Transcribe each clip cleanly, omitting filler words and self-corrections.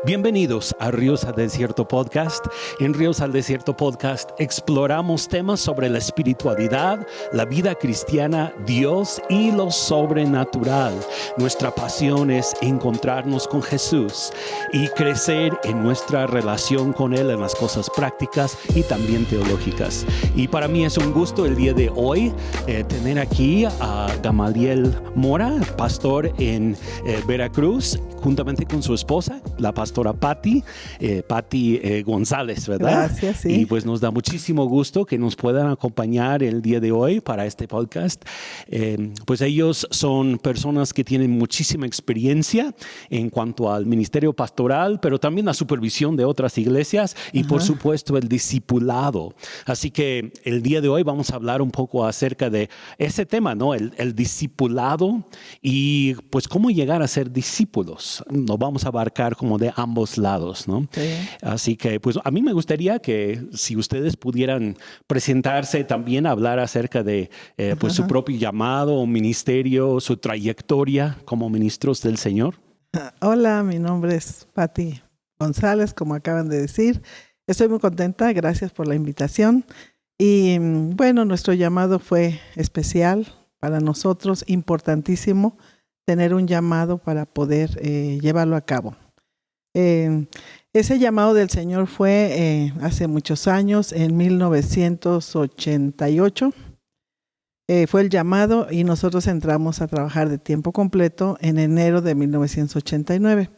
Bienvenidos a Ríos al Desierto Podcast. En Ríos al Desierto Podcast exploramos temas sobre la espiritualidad, la vida cristiana, Dios y lo sobrenatural. Nuestra pasión es encontrarnos con Jesús y crecer en nuestra relación con Él en las cosas prácticas y también teológicas. Y para mí es un gusto el día de hoy tener aquí a Gamaliel Mora, pastor en Veracruz, juntamente con su esposa, la pastora Patti González, ¿verdad? Gracias, sí. Y pues nos da muchísimo gusto que nos puedan acompañar el día de hoy para este podcast. Pues ellos son personas que tienen muchísima experiencia en cuanto al ministerio pastoral, pero también la supervisión de otras iglesias y por supuesto el discipulado. Así que el día de hoy vamos a hablar un poco acerca de ese tema, ¿no? El discipulado y pues cómo llegar a ser discípulos. Nos vamos a abarcar como de ambos lados, ¿no? Sí. Así que pues a mí me gustaría que si ustedes pudieran presentarse, también hablar acerca de pues su propio llamado, ministerio, su trayectoria como ministros del Señor. Hola, mi nombre es Patti González, como acaban de decir. Estoy muy contenta, gracias por la invitación. Y bueno, nuestro llamado fue especial para nosotros, importantísimo tener un llamado para poder llevarlo a cabo. Ese llamado del Señor fue hace muchos años, en 1988. Fue el llamado y nosotros entramos a trabajar de tiempo completo en enero de 1989.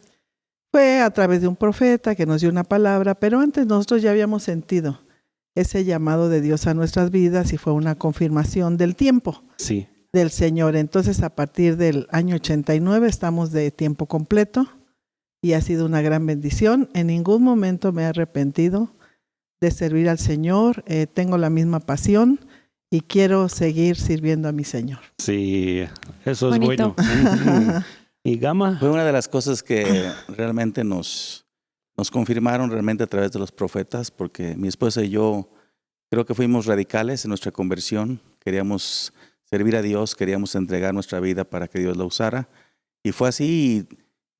Fue a través de un profeta que nos dio una palabra, pero antes nosotros ya habíamos sentido ese llamado de Dios a nuestras vidas y fue una confirmación del tiempo. Sí. Del Señor. Entonces, a partir del año 89 estamos de tiempo completo y ha sido una gran bendición. En ningún momento me he arrepentido de servir al Señor. Tengo la misma pasión y quiero seguir sirviendo a mi Señor. Sí, eso es Bonito. bueno. ¿Y Gama? Fue una de las cosas que realmente nos confirmaron realmente a través de los profetas, porque mi esposa y yo creo que fuimos radicales en nuestra conversión. Queríamos servir a Dios, queríamos entregar nuestra vida para que Dios la usara. Y fue así,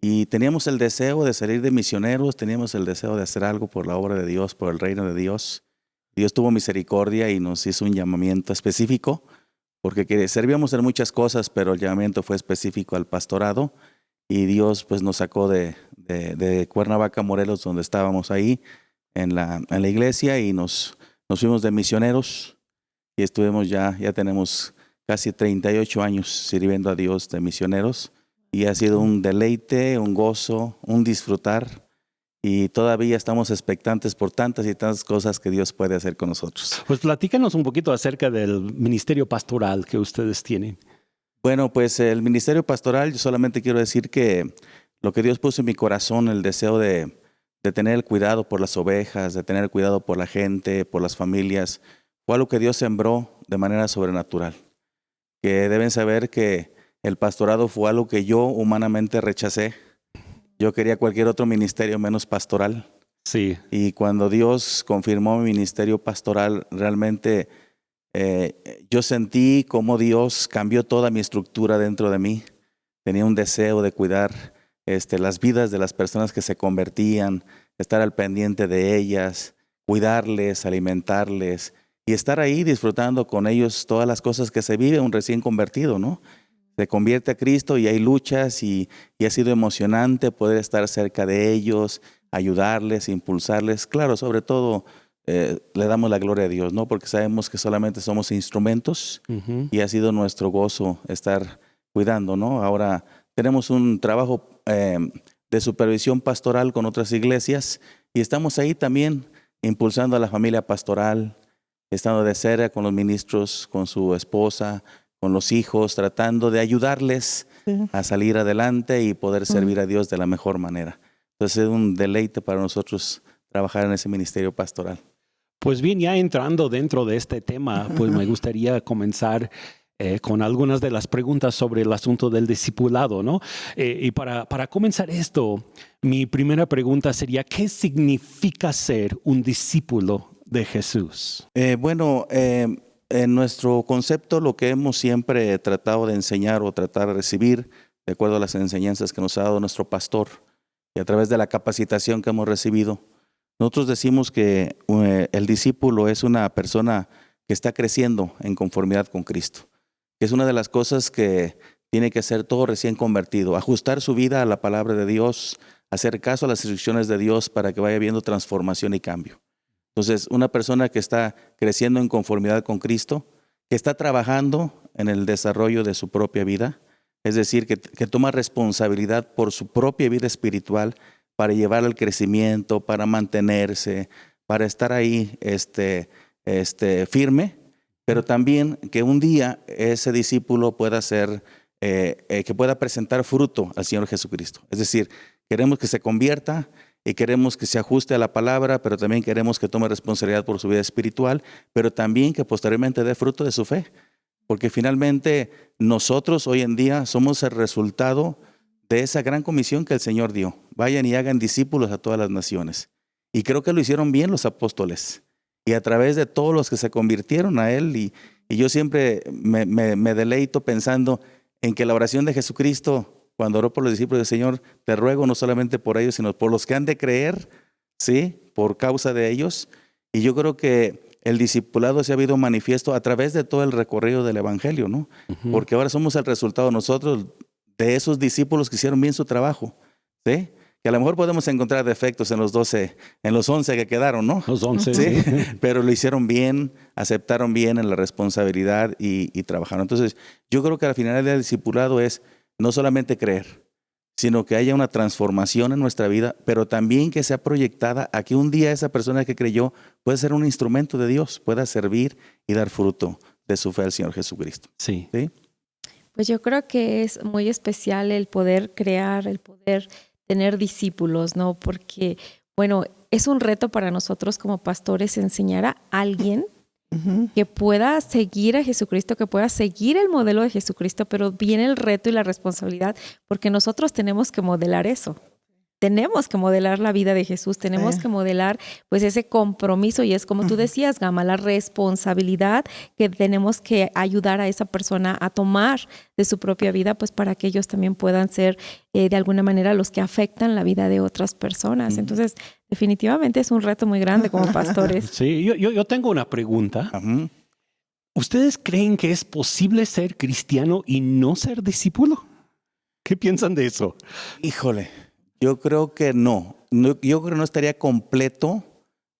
y teníamos el deseo de salir de misioneros, teníamos el deseo de hacer algo por la obra de Dios, por el reino de Dios. Dios tuvo misericordia y nos hizo un llamamiento específico, porque servíamos en muchas cosas, pero el llamamiento fue específico al pastorado. Y Dios pues nos sacó de Cuernavaca, Morelos, donde estábamos ahí en la iglesia, y nos fuimos de misioneros y estuvimos ya tenemos casi 38 años sirviendo a Dios de misioneros, y ha sido un deleite, un gozo, un disfrutar, y todavía estamos expectantes por tantas y tantas cosas que Dios puede hacer con nosotros. Pues platícanos un poquito acerca del ministerio pastoral que ustedes tienen. Bueno, pues el ministerio pastoral, yo solamente quiero decir que lo que Dios puso en mi corazón, el deseo de tener el cuidado por las ovejas, de tener el cuidado por la gente, por las familias, fue algo que Dios sembró de manera sobrenatural. Que deben saber que el pastorado fue algo que yo humanamente rechacé. Yo quería cualquier otro ministerio menos pastoral. Sí. Y cuando Dios confirmó mi ministerio pastoral, realmente yo sentí cómo Dios cambió toda mi estructura dentro de mí. Tenía un deseo de cuidar las vidas de las personas que se convertían, estar al pendiente de ellas, cuidarles, alimentarles, y estar ahí disfrutando con ellos todas las cosas que se vive un recién convertido, ¿no? Se convierte a Cristo y hay luchas, y ha sido emocionante poder estar cerca de ellos, ayudarles, impulsarles. Claro, sobre todo le damos la gloria a Dios, ¿no? Porque sabemos que solamente somos instrumentos, y ha sido nuestro gozo estar cuidando, ¿no? Ahora tenemos un trabajo de supervisión pastoral con otras iglesias, y estamos ahí también impulsando a la familia pastoral, estando de cerca con los ministros, con su esposa, con los hijos, tratando de ayudarles a salir adelante y poder servir a Dios de la mejor manera. Entonces es un deleite para nosotros trabajar en ese ministerio pastoral. Pues bien, ya entrando dentro de este tema, pues me gustaría comenzar con algunas de las preguntas sobre el asunto del discipulado, ¿no? Y para comenzar esto, mi primera pregunta sería, ¿qué significa ser un discípulo de Jesús? En nuestro concepto, lo que hemos siempre tratado de enseñar o tratar de recibir, de acuerdo a las enseñanzas que nos ha dado nuestro pastor, y a través de la capacitación que hemos recibido, nosotros decimos que el discípulo es una persona que está creciendo en conformidad con Cristo, que es una de las cosas que tiene que hacer todo recién convertido, ajustar su vida a la palabra de Dios, hacer caso a las instrucciones de Dios para que vaya habiendo transformación y cambio. Entonces, una persona que está creciendo en conformidad con Cristo, que está trabajando en el desarrollo de su propia vida, es decir, que toma responsabilidad por su propia vida espiritual para llevar al crecimiento, para mantenerse, para estar ahí firme, pero también que un día ese discípulo pueda ser, que pueda presentar fruto al Señor Jesucristo. Es decir, queremos que se convierta y queremos que se ajuste a la palabra, pero también queremos que tome responsabilidad por su vida espiritual, pero también que posteriormente dé fruto de su fe. Porque finalmente nosotros hoy en día somos el resultado de esa gran comisión que el Señor dio. Vayan y hagan discípulos a todas las naciones. Y creo que lo hicieron bien los apóstoles. Y a través de todos los que se convirtieron a Él, y yo siempre me deleito pensando en que la oración de Jesucristo, cuando oró por los discípulos del Señor, te ruego no solamente por ellos, sino por los que han de creer, ¿sí? Por causa de ellos. Y yo creo que el discipulado se ha habido manifiesto a través de todo el recorrido del Evangelio, ¿no? Uh-huh. Porque ahora somos el resultado nosotros de esos discípulos que hicieron bien su trabajo, ¿sí? Que a lo mejor podemos encontrar defectos en los 12, en los 11 que quedaron, ¿no? Los 11, ¿sí? Sí. Pero lo hicieron bien, aceptaron bien en la responsabilidad y trabajaron. Entonces, yo creo que al final del discipulado es no solamente creer, sino que haya una transformación en nuestra vida, pero también que sea proyectada a que un día esa persona que creyó pueda ser un instrumento de Dios, pueda servir y dar fruto de su fe al Señor Jesucristo. Sí. ¿Sí? Pues yo creo que es muy especial el poder crear, el poder tener discípulos, ¿no? Porque, bueno, es un reto para nosotros como pastores enseñar a alguien que pueda seguir a Jesucristo, que pueda seguir el modelo de Jesucristo, pero viene el reto y la responsabilidad, porque nosotros tenemos que modelar eso. Tenemos que modelar la vida de Jesús, tenemos que modelar pues ese compromiso, y es como tú decías, Gama, la responsabilidad que tenemos que ayudar a esa persona a tomar de su propia vida, pues para que ellos también puedan ser de alguna manera los que afectan la vida de otras personas. Entonces, definitivamente es un reto muy grande como pastores. Sí, yo tengo una pregunta. Uh-huh. ¿Ustedes creen que es posible ser cristiano y no ser discípulo? ¿Qué piensan de eso? Híjole. Yo creo que no. Yo creo que no estaría completo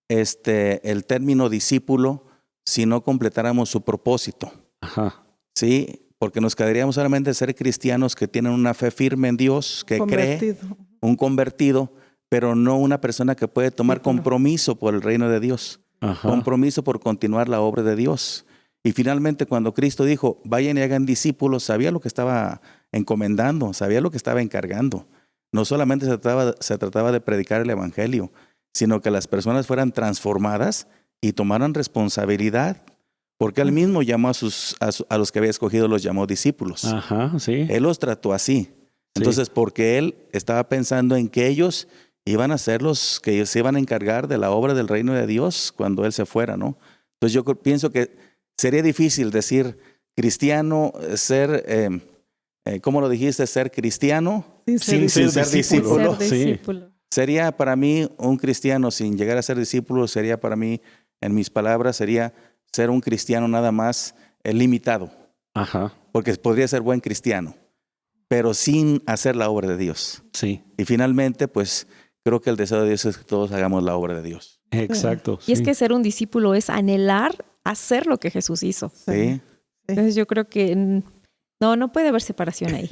el término discípulo si no completáramos su propósito. Ajá. Sí, porque nos quedaríamos solamente ser cristianos que tienen una fe firme en Dios, que cree, un convertido, pero no una persona que puede tomar compromiso por el reino de Dios, compromiso por continuar la obra de Dios. Y finalmente cuando Cristo dijo, vayan y hagan discípulos, sabía lo que estaba encomendando, sabía lo que estaba encargando. No solamente se trataba de predicar el Evangelio, sino que las personas fueran transformadas y tomaran responsabilidad, porque Él mismo llamó a los que había escogido, los llamó discípulos. Ajá, sí. Él los trató así. Entonces, porque Él estaba pensando en que ellos iban a ser los que se iban a encargar de la obra del reino de Dios cuando Él se fuera, ¿no? Entonces yo pienso que sería difícil decir cristiano, ser... ¿cómo lo dijiste? Ser cristiano sin ser discípulo. Sí. Sería para mí un cristiano sin llegar a ser discípulo, sería para mí, en mis palabras, sería ser un cristiano nada más limitado. Ajá. Porque podría ser buen cristiano, pero sin hacer la obra de Dios. Sí. Y finalmente, pues, creo que el deseo de Dios es que todos hagamos la obra de Dios. Exacto. Y es que ser un discípulo es anhelar hacer lo que Jesús hizo. Sí. Entonces yo creo que... No puede haber separación ahí.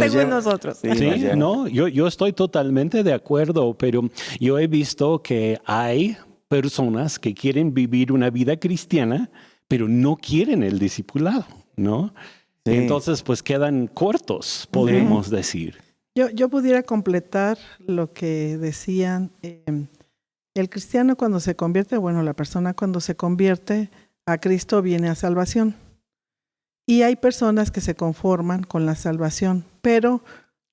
Según nosotros. Sí, no, yo estoy totalmente de acuerdo, pero yo he visto que hay personas que quieren vivir una vida cristiana, pero no quieren el discipulado, ¿no? Sí. Entonces, pues quedan cortos, podemos decir. Yo pudiera completar lo que decían. El cristiano cuando se convierte, la persona cuando se convierte a Cristo viene a salvación. Y hay personas que se conforman con la salvación, pero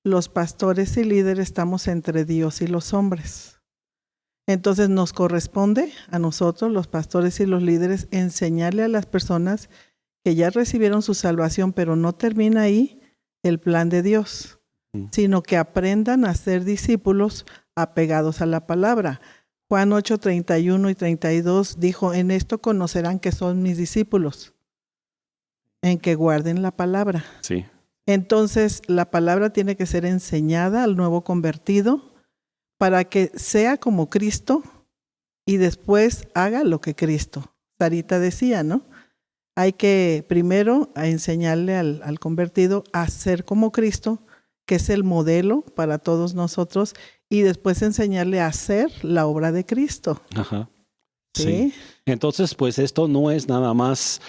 los pastores y líderes estamos entre Dios y los hombres. Entonces nos corresponde a nosotros, los pastores y los líderes, enseñarle a las personas que ya recibieron su salvación, pero no termina ahí el plan de Dios. sino que aprendan a ser discípulos apegados a la palabra. Juan 8, 31 y 32 dijo, en esto conocerán que son mis discípulos, en que guarden la palabra. Sí. Entonces, la palabra tiene que ser enseñada al nuevo convertido para que sea como Cristo y después haga lo que Cristo. Sarita decía, ¿no? Hay que primero enseñarle al convertido a ser como Cristo, que es el modelo para todos nosotros, y después enseñarle a hacer la obra de Cristo. Ajá. ¿Sí? Sí. Entonces, pues esto no es nada más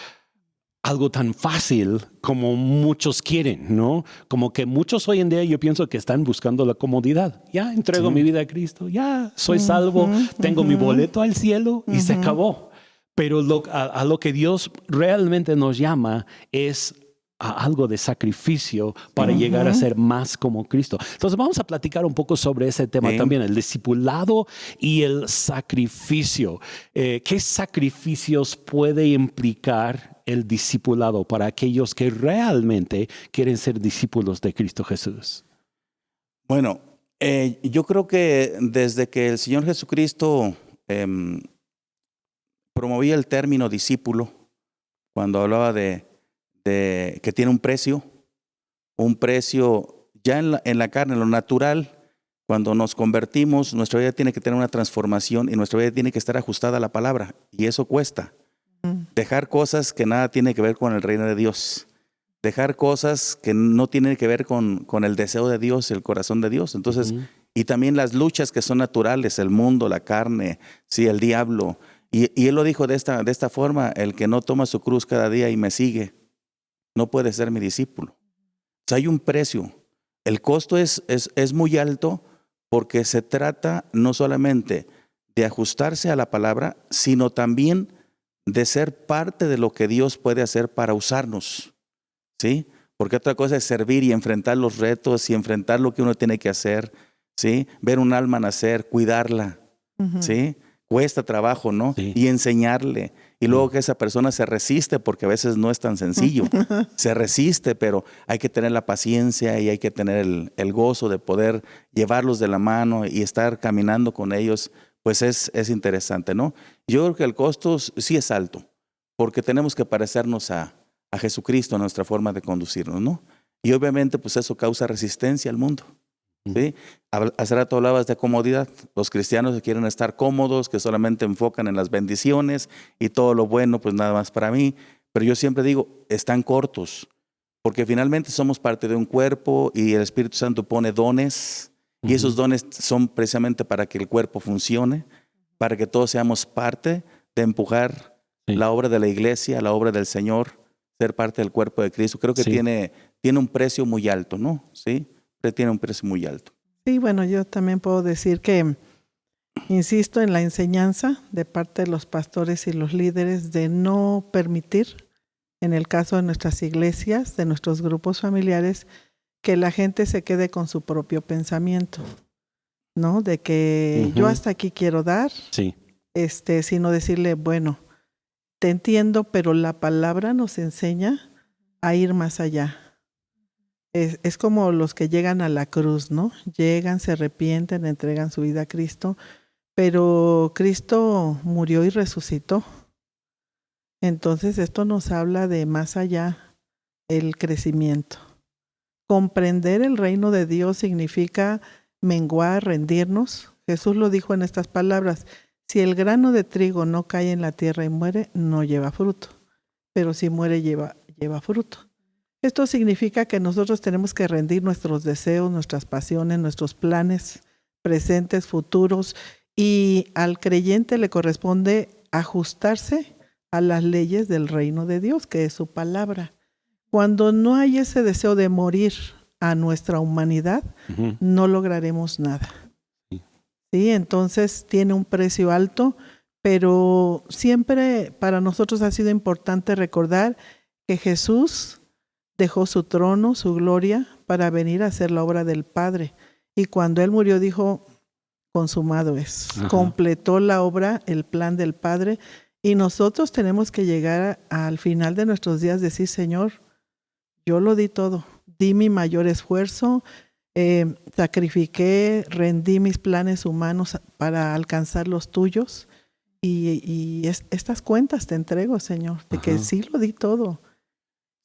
algo tan fácil como muchos quieren, ¿no? Como que muchos hoy en día yo pienso que están buscando la comodidad. Ya entrego mi vida a Cristo, ya soy salvo, tengo mi boleto al cielo y se acabó. Pero a lo que Dios realmente nos llama es a algo de sacrificio para llegar a ser más como Cristo. Entonces vamos a platicar un poco sobre ese tema también, el discipulado y el sacrificio. ¿Qué sacrificios puede implicar el discipulado para aquellos que realmente quieren ser discípulos de Cristo Jesús? Bueno, yo creo que desde que el Señor Jesucristo promovía el término discípulo, cuando hablaba de que tiene un precio ya en la carne, en lo natural. Cuando nos convertimos, nuestra vida tiene que tener una transformación y nuestra vida tiene que estar ajustada a la palabra, y eso cuesta. Dejar cosas que nada tiene que ver con el reino de Dios, dejar cosas que no tienen que ver con el deseo de Dios, el corazón de Dios. Entonces, y también las luchas que son naturales, el mundo, la carne, sí, el diablo. Y él lo dijo de esta forma: el que no toma su cruz cada día y me sigue, no puede ser mi discípulo. O sea, hay un precio. El costo es muy alto, porque se trata no solamente de ajustarse a la palabra, sino también de ser parte de lo que Dios puede hacer para usarnos, ¿sí? Porque otra cosa es servir y enfrentar los retos y enfrentar lo que uno tiene que hacer, ¿sí? Ver un alma nacer, cuidarla, ¿sí? Cuesta trabajo, ¿no? Sí. Y enseñarle. Y luego que esa persona se resiste, porque a veces no es tan sencillo. Se resiste, pero hay que tener la paciencia y hay que tener el gozo de poder llevarlos de la mano y estar caminando con ellos. Pues es interesante, ¿no? Yo creo que el costo sí es alto, porque tenemos que parecernos a Jesucristo en nuestra forma de conducirnos, ¿no? Y obviamente pues eso causa resistencia al mundo, ¿sí? Hace rato hablabas de comodidad. Los cristianos quieren estar cómodos, que solamente enfocan en las bendiciones y todo lo bueno, pues nada más para mí. Pero yo siempre digo, están cortos, porque finalmente somos parte de un cuerpo y el Espíritu Santo pone dones, y esos dones son precisamente para que el cuerpo funcione, para que todos seamos parte de empujar la obra de la iglesia, la obra del Señor, ser parte del cuerpo de Cristo. Creo que tiene un precio muy alto, ¿no? Sí, tiene un precio muy alto. Sí, bueno, yo también puedo decir que insisto en la enseñanza de parte de los pastores y los líderes de no permitir, en el caso de nuestras iglesias, de nuestros grupos familiares, que la gente se quede con su propio pensamiento, ¿no? De que yo hasta aquí quiero dar, sino decirle, bueno, te entiendo, pero la palabra nos enseña a ir más allá. Es como los que llegan a la cruz, ¿no? Llegan, se arrepienten, entregan su vida a Cristo, pero Cristo murió y resucitó. Entonces esto nos habla de más allá, el crecimiento. Comprender el reino de Dios significa menguar, rendirnos. Jesús lo dijo en estas palabras: si el grano de trigo no cae en la tierra y muere, no lleva fruto, pero si muere lleva fruto. Esto significa que nosotros tenemos que rendir nuestros deseos, nuestras pasiones, nuestros planes presentes, futuros, y al creyente le corresponde ajustarse a las leyes del reino de Dios, que es su palabra. Cuando no hay ese deseo de morir a nuestra humanidad, no lograremos nada. Sí, entonces tiene un precio alto, pero siempre para nosotros ha sido importante recordar que Jesús dejó su trono, su gloria, para venir a hacer la obra del Padre. Y cuando Él murió dijo, consumado es. Completó la obra, el plan del Padre. Y nosotros tenemos que llegar al final de nuestros días, decir, Señor, yo lo di todo, di mi mayor esfuerzo, sacrifiqué, rendí mis planes humanos para alcanzar los tuyos. Y estas cuentas te entrego, Señor, de que sí lo di todo.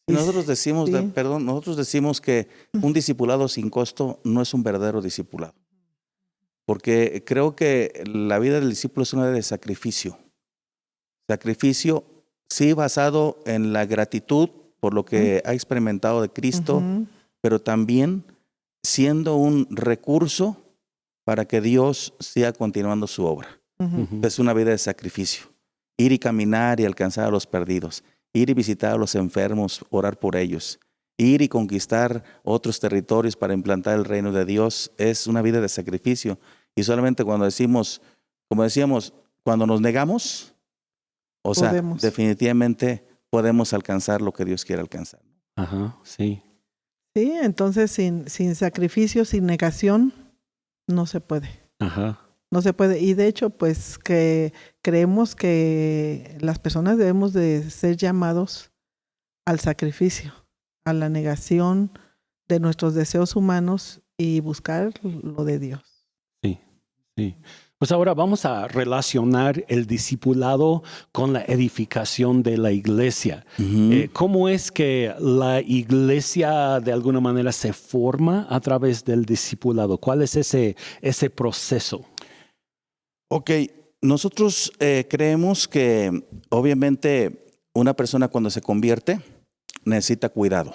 Nosotros decimos, sí. Nosotros decimos que un discipulado sin costo no es un verdadero discipulado. Porque creo que la vida del discípulo es una vida de sacrificio. Sacrificio, sí, basado en la gratitud por lo que ha experimentado de Cristo, pero también siendo un recurso para que Dios siga continuando su obra. Es una vida de sacrificio. Ir y caminar y alcanzar a los perdidos. Ir y visitar a los enfermos, orar por ellos. Ir y conquistar otros territorios para implantar el reino de Dios es una vida de sacrificio. Y solamente cuando decimos, como decíamos, cuando nos negamos, definitivamente podemos alcanzar lo que Dios quiere alcanzar. Ajá, sí. Sí, entonces sin sacrificio, sin negación, no se puede. Ajá. No se puede. Y de hecho, pues que creemos que las personas debemos de ser llamados al sacrificio, a la negación de nuestros deseos humanos y buscar lo de Dios. Sí, sí. Pues ahora vamos a relacionar el discipulado con la edificación de la iglesia. ¿Cómo es que la iglesia de alguna manera se forma a través del discipulado? ¿Cuál es ese proceso? Ok, nosotros creemos que obviamente una persona cuando se convierte necesita cuidado.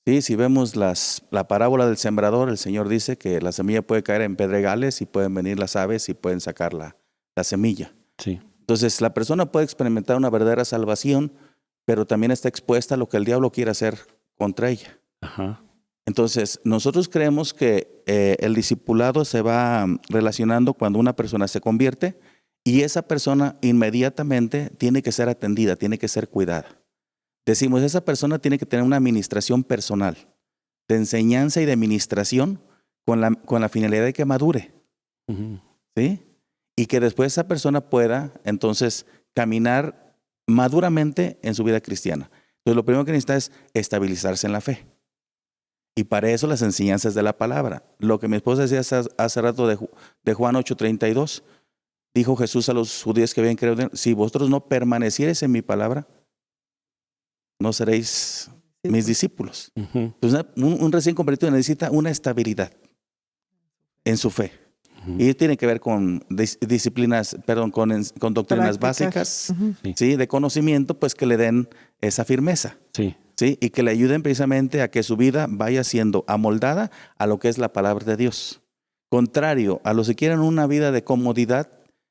Sí, si vemos la parábola del sembrador, el Señor dice que la semilla puede caer en pedregales y pueden venir las aves y pueden sacar la semilla. Sí. Entonces la persona puede experimentar una verdadera salvación, pero también está expuesta a lo que el diablo quiere hacer contra ella. Ajá. Entonces nosotros creemos que el discipulado se va relacionando cuando una persona se convierte y esa persona inmediatamente tiene que ser atendida, tiene que ser cuidada. Decimos, esa persona tiene que tener una administración personal, de enseñanza y de administración con la finalidad de que madure. ¿Sí? Y que después esa persona pueda entonces caminar maduramente en su vida cristiana. Entonces lo primero que necesita es estabilizarse en la fe. Y para eso las enseñanzas de la palabra. Lo que mi esposa decía hace rato de Juan 8:32, dijo Jesús a los judíos que habían creído en él, si vosotros no permaneciereis en mi palabra, no seréis mis discípulos. Entonces, un recién convertido necesita una estabilidad en su fe. Y tiene que ver con disciplinas, con doctrinas básicas, ¿sí? De conocimiento, pues que le den esa firmeza. Sí. ¿Sí? Y que le ayuden precisamente a que su vida vaya siendo amoldada a lo que es la palabra de Dios. Contrario a los que quieren una vida de comodidad,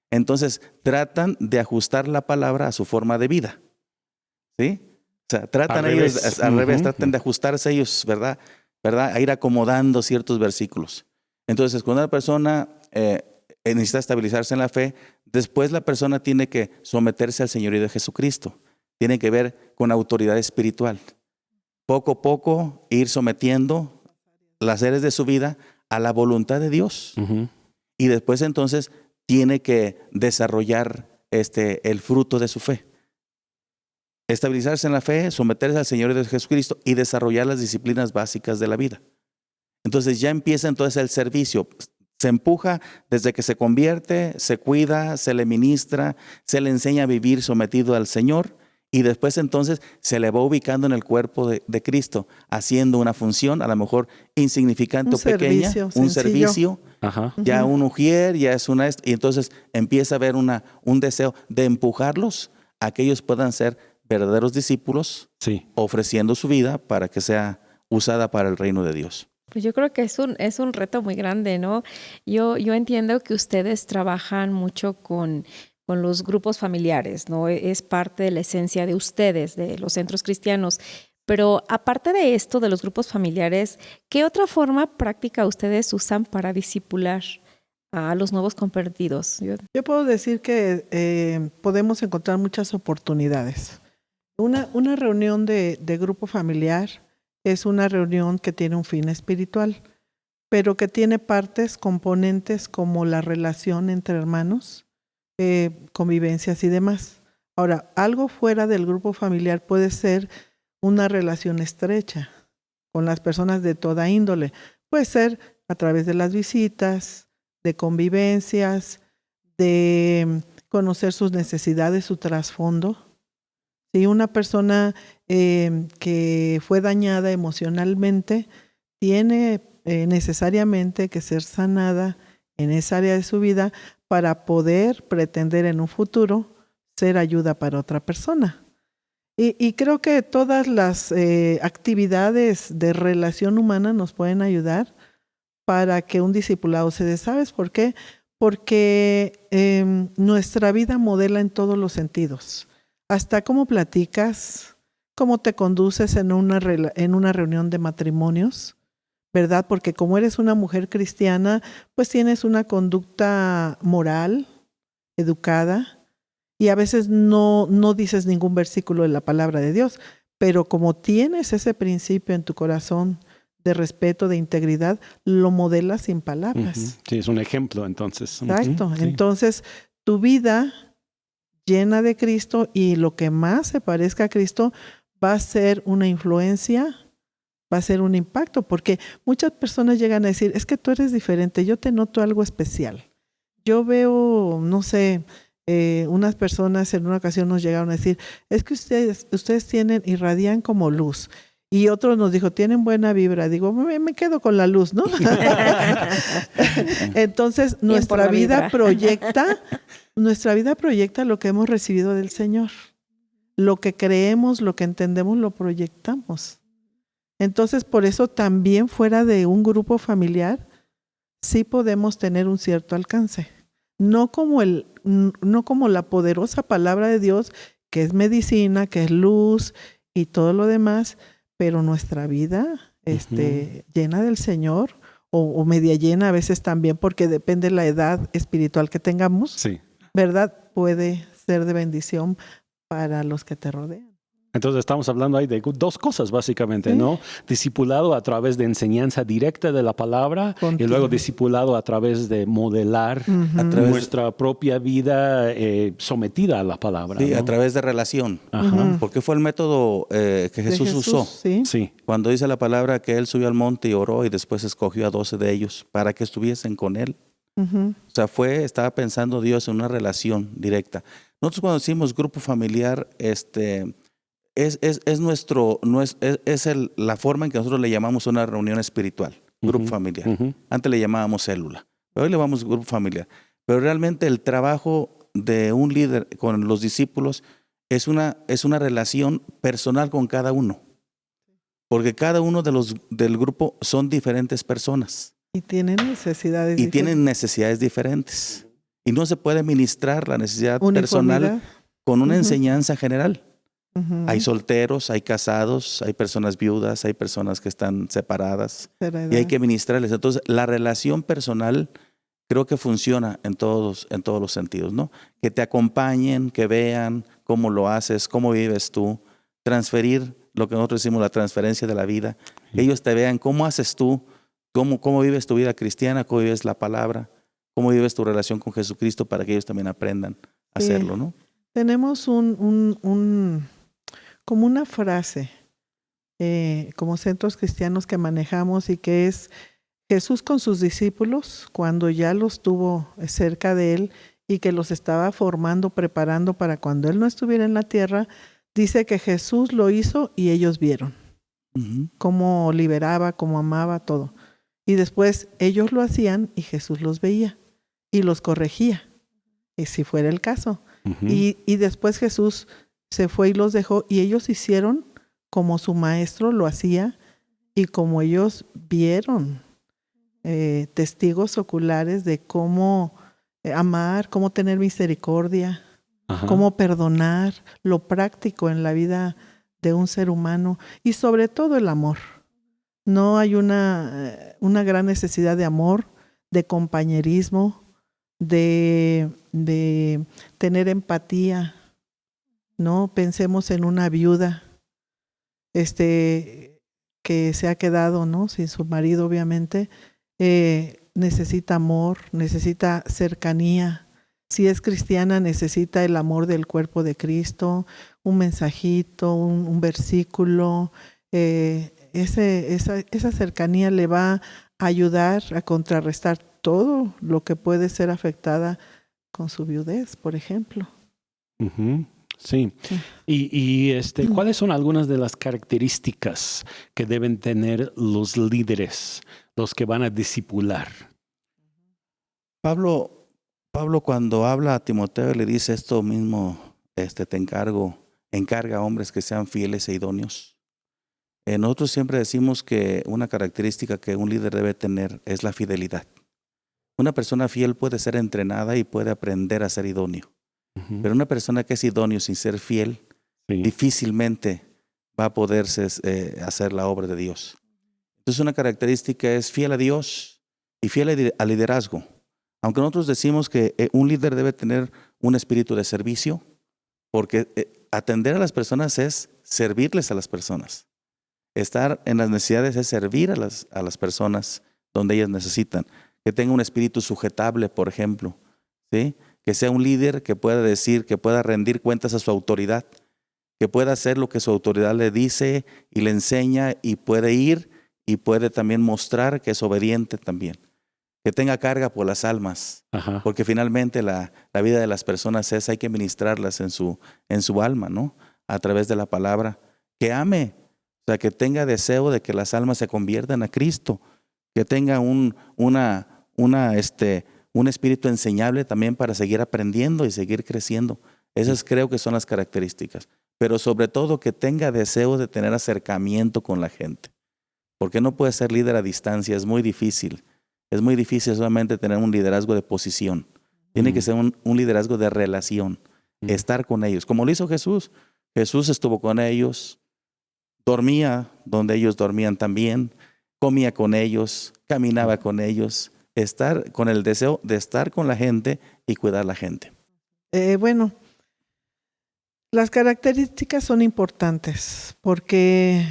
entonces tratan de ajustar la palabra a su forma de vida. ¿Sí? O sea, tratan ellos al revés, tratan de ajustarse ellos, ¿verdad? A ir acomodando ciertos versículos. Entonces, cuando una persona necesita estabilizarse en la fe, después la persona tiene que someterse al señorío de Jesucristo. Tiene que ver con autoridad espiritual. Poco a poco ir sometiendo las áreas de su vida a la voluntad de Dios. Y después entonces tiene que desarrollar el fruto de su fe. Estabilizarse en la fe, someterse al Señor de Jesucristo y desarrollar las disciplinas básicas de la vida. Entonces ya empieza entonces el servicio. Se empuja desde que se convierte, se cuida, se le ministra, se le enseña a vivir sometido al Señor y después entonces se le va ubicando en el cuerpo de Cristo, haciendo una función a lo mejor insignificante o pequeña, un servicio, ya un ujier, ya es y entonces empieza a haber un deseo de empujarlos a que ellos puedan ser verdaderos discípulos, ofreciendo su vida para que sea usada para el reino de Dios. Pues yo creo que es un reto muy grande, ¿no? Yo entiendo que ustedes trabajan mucho con los grupos familiares, ¿no? Es parte de la esencia de ustedes, de los centros cristianos. Pero aparte de esto, de los grupos familiares, ¿qué otra forma práctica ustedes usan para discipular a los nuevos convertidos? Yo puedo decir que podemos encontrar muchas oportunidades. Una reunión de grupo familiar es una reunión que tiene un fin espiritual, pero que tiene componentes como la relación entre hermanos, convivencias y demás. Ahora, algo fuera del grupo familiar puede ser una relación estrecha con las personas de toda índole. Puede ser a través de las visitas, de convivencias, de conocer sus necesidades, su trasfondo. Si una persona que fue dañada emocionalmente tiene necesariamente que ser sanada en esa área de su vida para poder pretender en un futuro ser ayuda para otra persona. Y creo que todas las actividades de relación humana nos pueden ayudar para que un discipulado se dé. ¿Sabes por qué? Porque nuestra vida modela en todos los sentidos. Hasta cómo platicas, cómo te conduces en una reunión de matrimonios, ¿verdad? Porque como eres una mujer cristiana, pues tienes una conducta moral, educada, y a veces no dices ningún versículo de la palabra de Dios, pero como tienes ese principio en tu corazón de respeto, de integridad, lo modelas sin palabras. Sí, es un ejemplo entonces. Exacto. Sí. Entonces, tu vida llena de Cristo y lo que más se parezca a Cristo va a ser una influencia, va a ser un impacto, porque muchas personas llegan a decir, es que tú eres diferente, yo te noto algo especial. Yo veo, no sé, unas personas en una ocasión nos llegaron a decir, es que ustedes irradian como luz. Y otro nos dijo, tienen buena vibra. Digo, me quedo con la luz, ¿no? Entonces, nuestra vida proyecta lo que hemos recibido del Señor. Lo que creemos, lo que entendemos, lo proyectamos. Entonces, por eso también fuera de un grupo familiar, sí podemos tener un cierto alcance. No como la poderosa palabra de Dios, que es medicina, que es luz y todo lo demás, pero nuestra vida llena del Señor, o media llena a veces también, porque depende de la edad espiritual que tengamos, Sí. ¿verdad? Puede ser de bendición para los que te rodean. Entonces estamos hablando ahí de dos cosas básicamente, Sí. ¿no? Discipulado a través de enseñanza directa de la palabra y luego discipulado a través de modelar Uh-huh. nuestra propia vida sometida a la palabra. Sí, ¿no? a través de relación. Ajá. Porque fue el método que Jesús usó. Sí. Sí. Cuando dice la palabra que él subió al monte y oró y después escogió a 12 de ellos para que estuviesen con él. Uh-huh. O sea, estaba pensando Dios en una relación directa. Nosotros cuando decimos grupo familiar, es la forma en que nosotros le llamamos una reunión espiritual, grupo familiar. Uh-huh. Antes le llamábamos célula, pero hoy le llamamos grupo familiar. Pero realmente el trabajo de un líder con los discípulos es una relación personal con cada uno. Porque cada uno del grupo son diferentes personas. Y tienen necesidades Y tienen necesidades diferentes. Y no se puede ministrar la necesidad personal con una enseñanza general. Uh-huh. Hay solteros, hay casados, hay personas viudas, hay personas que están separadas y hay que ministrarles. Entonces, la relación personal creo que funciona en todos los sentidos, ¿no? Que te acompañen, que vean cómo lo haces, cómo vives tú, transferir lo que nosotros decimos la transferencia de la vida. Que ellos te vean cómo haces tú, cómo vives tu vida cristiana, cómo vives la palabra, cómo vives tu relación con Jesucristo para que ellos también aprendan a hacerlo, ¿no? Tenemos como una frase como centros cristianos que manejamos y que es Jesús con sus discípulos cuando ya los tuvo cerca de él y que los estaba formando, preparando para cuando él no estuviera en la tierra, dice que Jesús lo hizo y ellos vieron cómo liberaba, cómo amaba, todo. Y después ellos lo hacían y Jesús los veía y los corregía, y si fuera el caso. Uh-huh. Y después Jesús se fue y los dejó y ellos hicieron como su maestro lo hacía y como ellos vieron, testigos oculares de cómo amar, cómo tener misericordia, Ajá. cómo perdonar, lo práctico en la vida de un ser humano y sobre todo el amor. No hay una gran necesidad de amor, de compañerismo, de tener empatía. No pensemos en una viuda que se ha quedado, ¿no?, sin su marido, obviamente. Necesita amor, necesita cercanía. Si es cristiana, necesita el amor del cuerpo de Cristo, un mensajito, un versículo. Esa cercanía le va ayudar a contrarrestar todo lo que puede ser afectada con su viudez, por ejemplo. Ujú, sí. ¿Cuáles son algunas de las características que deben tener los líderes, los que van a discipular? Pablo cuando habla a Timoteo le dice esto mismo, te encarga a hombres que sean fieles e idóneos. Nosotros siempre decimos que una característica que un líder debe tener es la fidelidad. Una persona fiel puede ser entrenada y puede aprender a ser idóneo. Ujú. Pero una persona que es idóneo sin ser fiel, Sí. difícilmente va a poderse hacer la obra de Dios. Entonces una característica es fiel a Dios y fiel al liderazgo. Aunque nosotros decimos que un líder debe tener un espíritu de servicio, porque atender a las personas es servirles a las personas. Estar en las necesidades es servir a las personas donde ellas necesitan. Que tenga un espíritu sujetable, por ejemplo, ¿sí? Que sea un líder que pueda decir, que pueda rendir cuentas a su autoridad, que pueda hacer lo que su autoridad le dice y le enseña y puede ir y puede también mostrar que es obediente también. Que tenga carga por las almas, Ajá. porque finalmente la vida de las personas hay que ministrarlas en su alma, ¿no? A través de la palabra. Que ame, o sea, que tenga deseo de que las almas se conviertan a Cristo, que tenga un espíritu enseñable también para seguir aprendiendo y seguir creciendo. Esas creo que son las características. Pero sobre todo que tenga deseo de tener acercamiento con la gente. Porque no puede ser líder a distancia, es muy difícil. Es muy difícil solamente tener un liderazgo de posición. Tiene que ser un liderazgo de relación, estar con ellos. Como lo hizo Jesús. Jesús estuvo con ellos, dormía donde ellos dormían también, comía con ellos, caminaba con ellos, estar con el deseo de estar con la gente y cuidar a la gente. Bueno, las características son importantes porque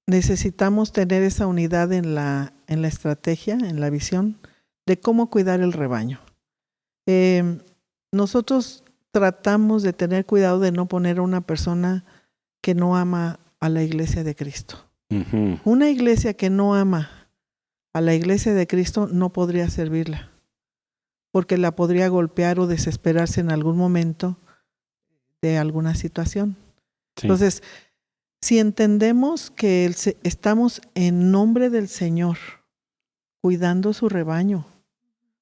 necesitamos tener esa unidad en la estrategia, en la visión de cómo cuidar el rebaño. Nosotros tratamos de tener cuidado de no poner a una persona que no ama a la iglesia de Cristo. Ujú. Una iglesia que no ama a la iglesia de Cristo no podría servirla, porque la podría golpear o desesperarse en algún momento de alguna situación. Sí. Entonces, si entendemos que estamos en nombre del Señor, cuidando su rebaño,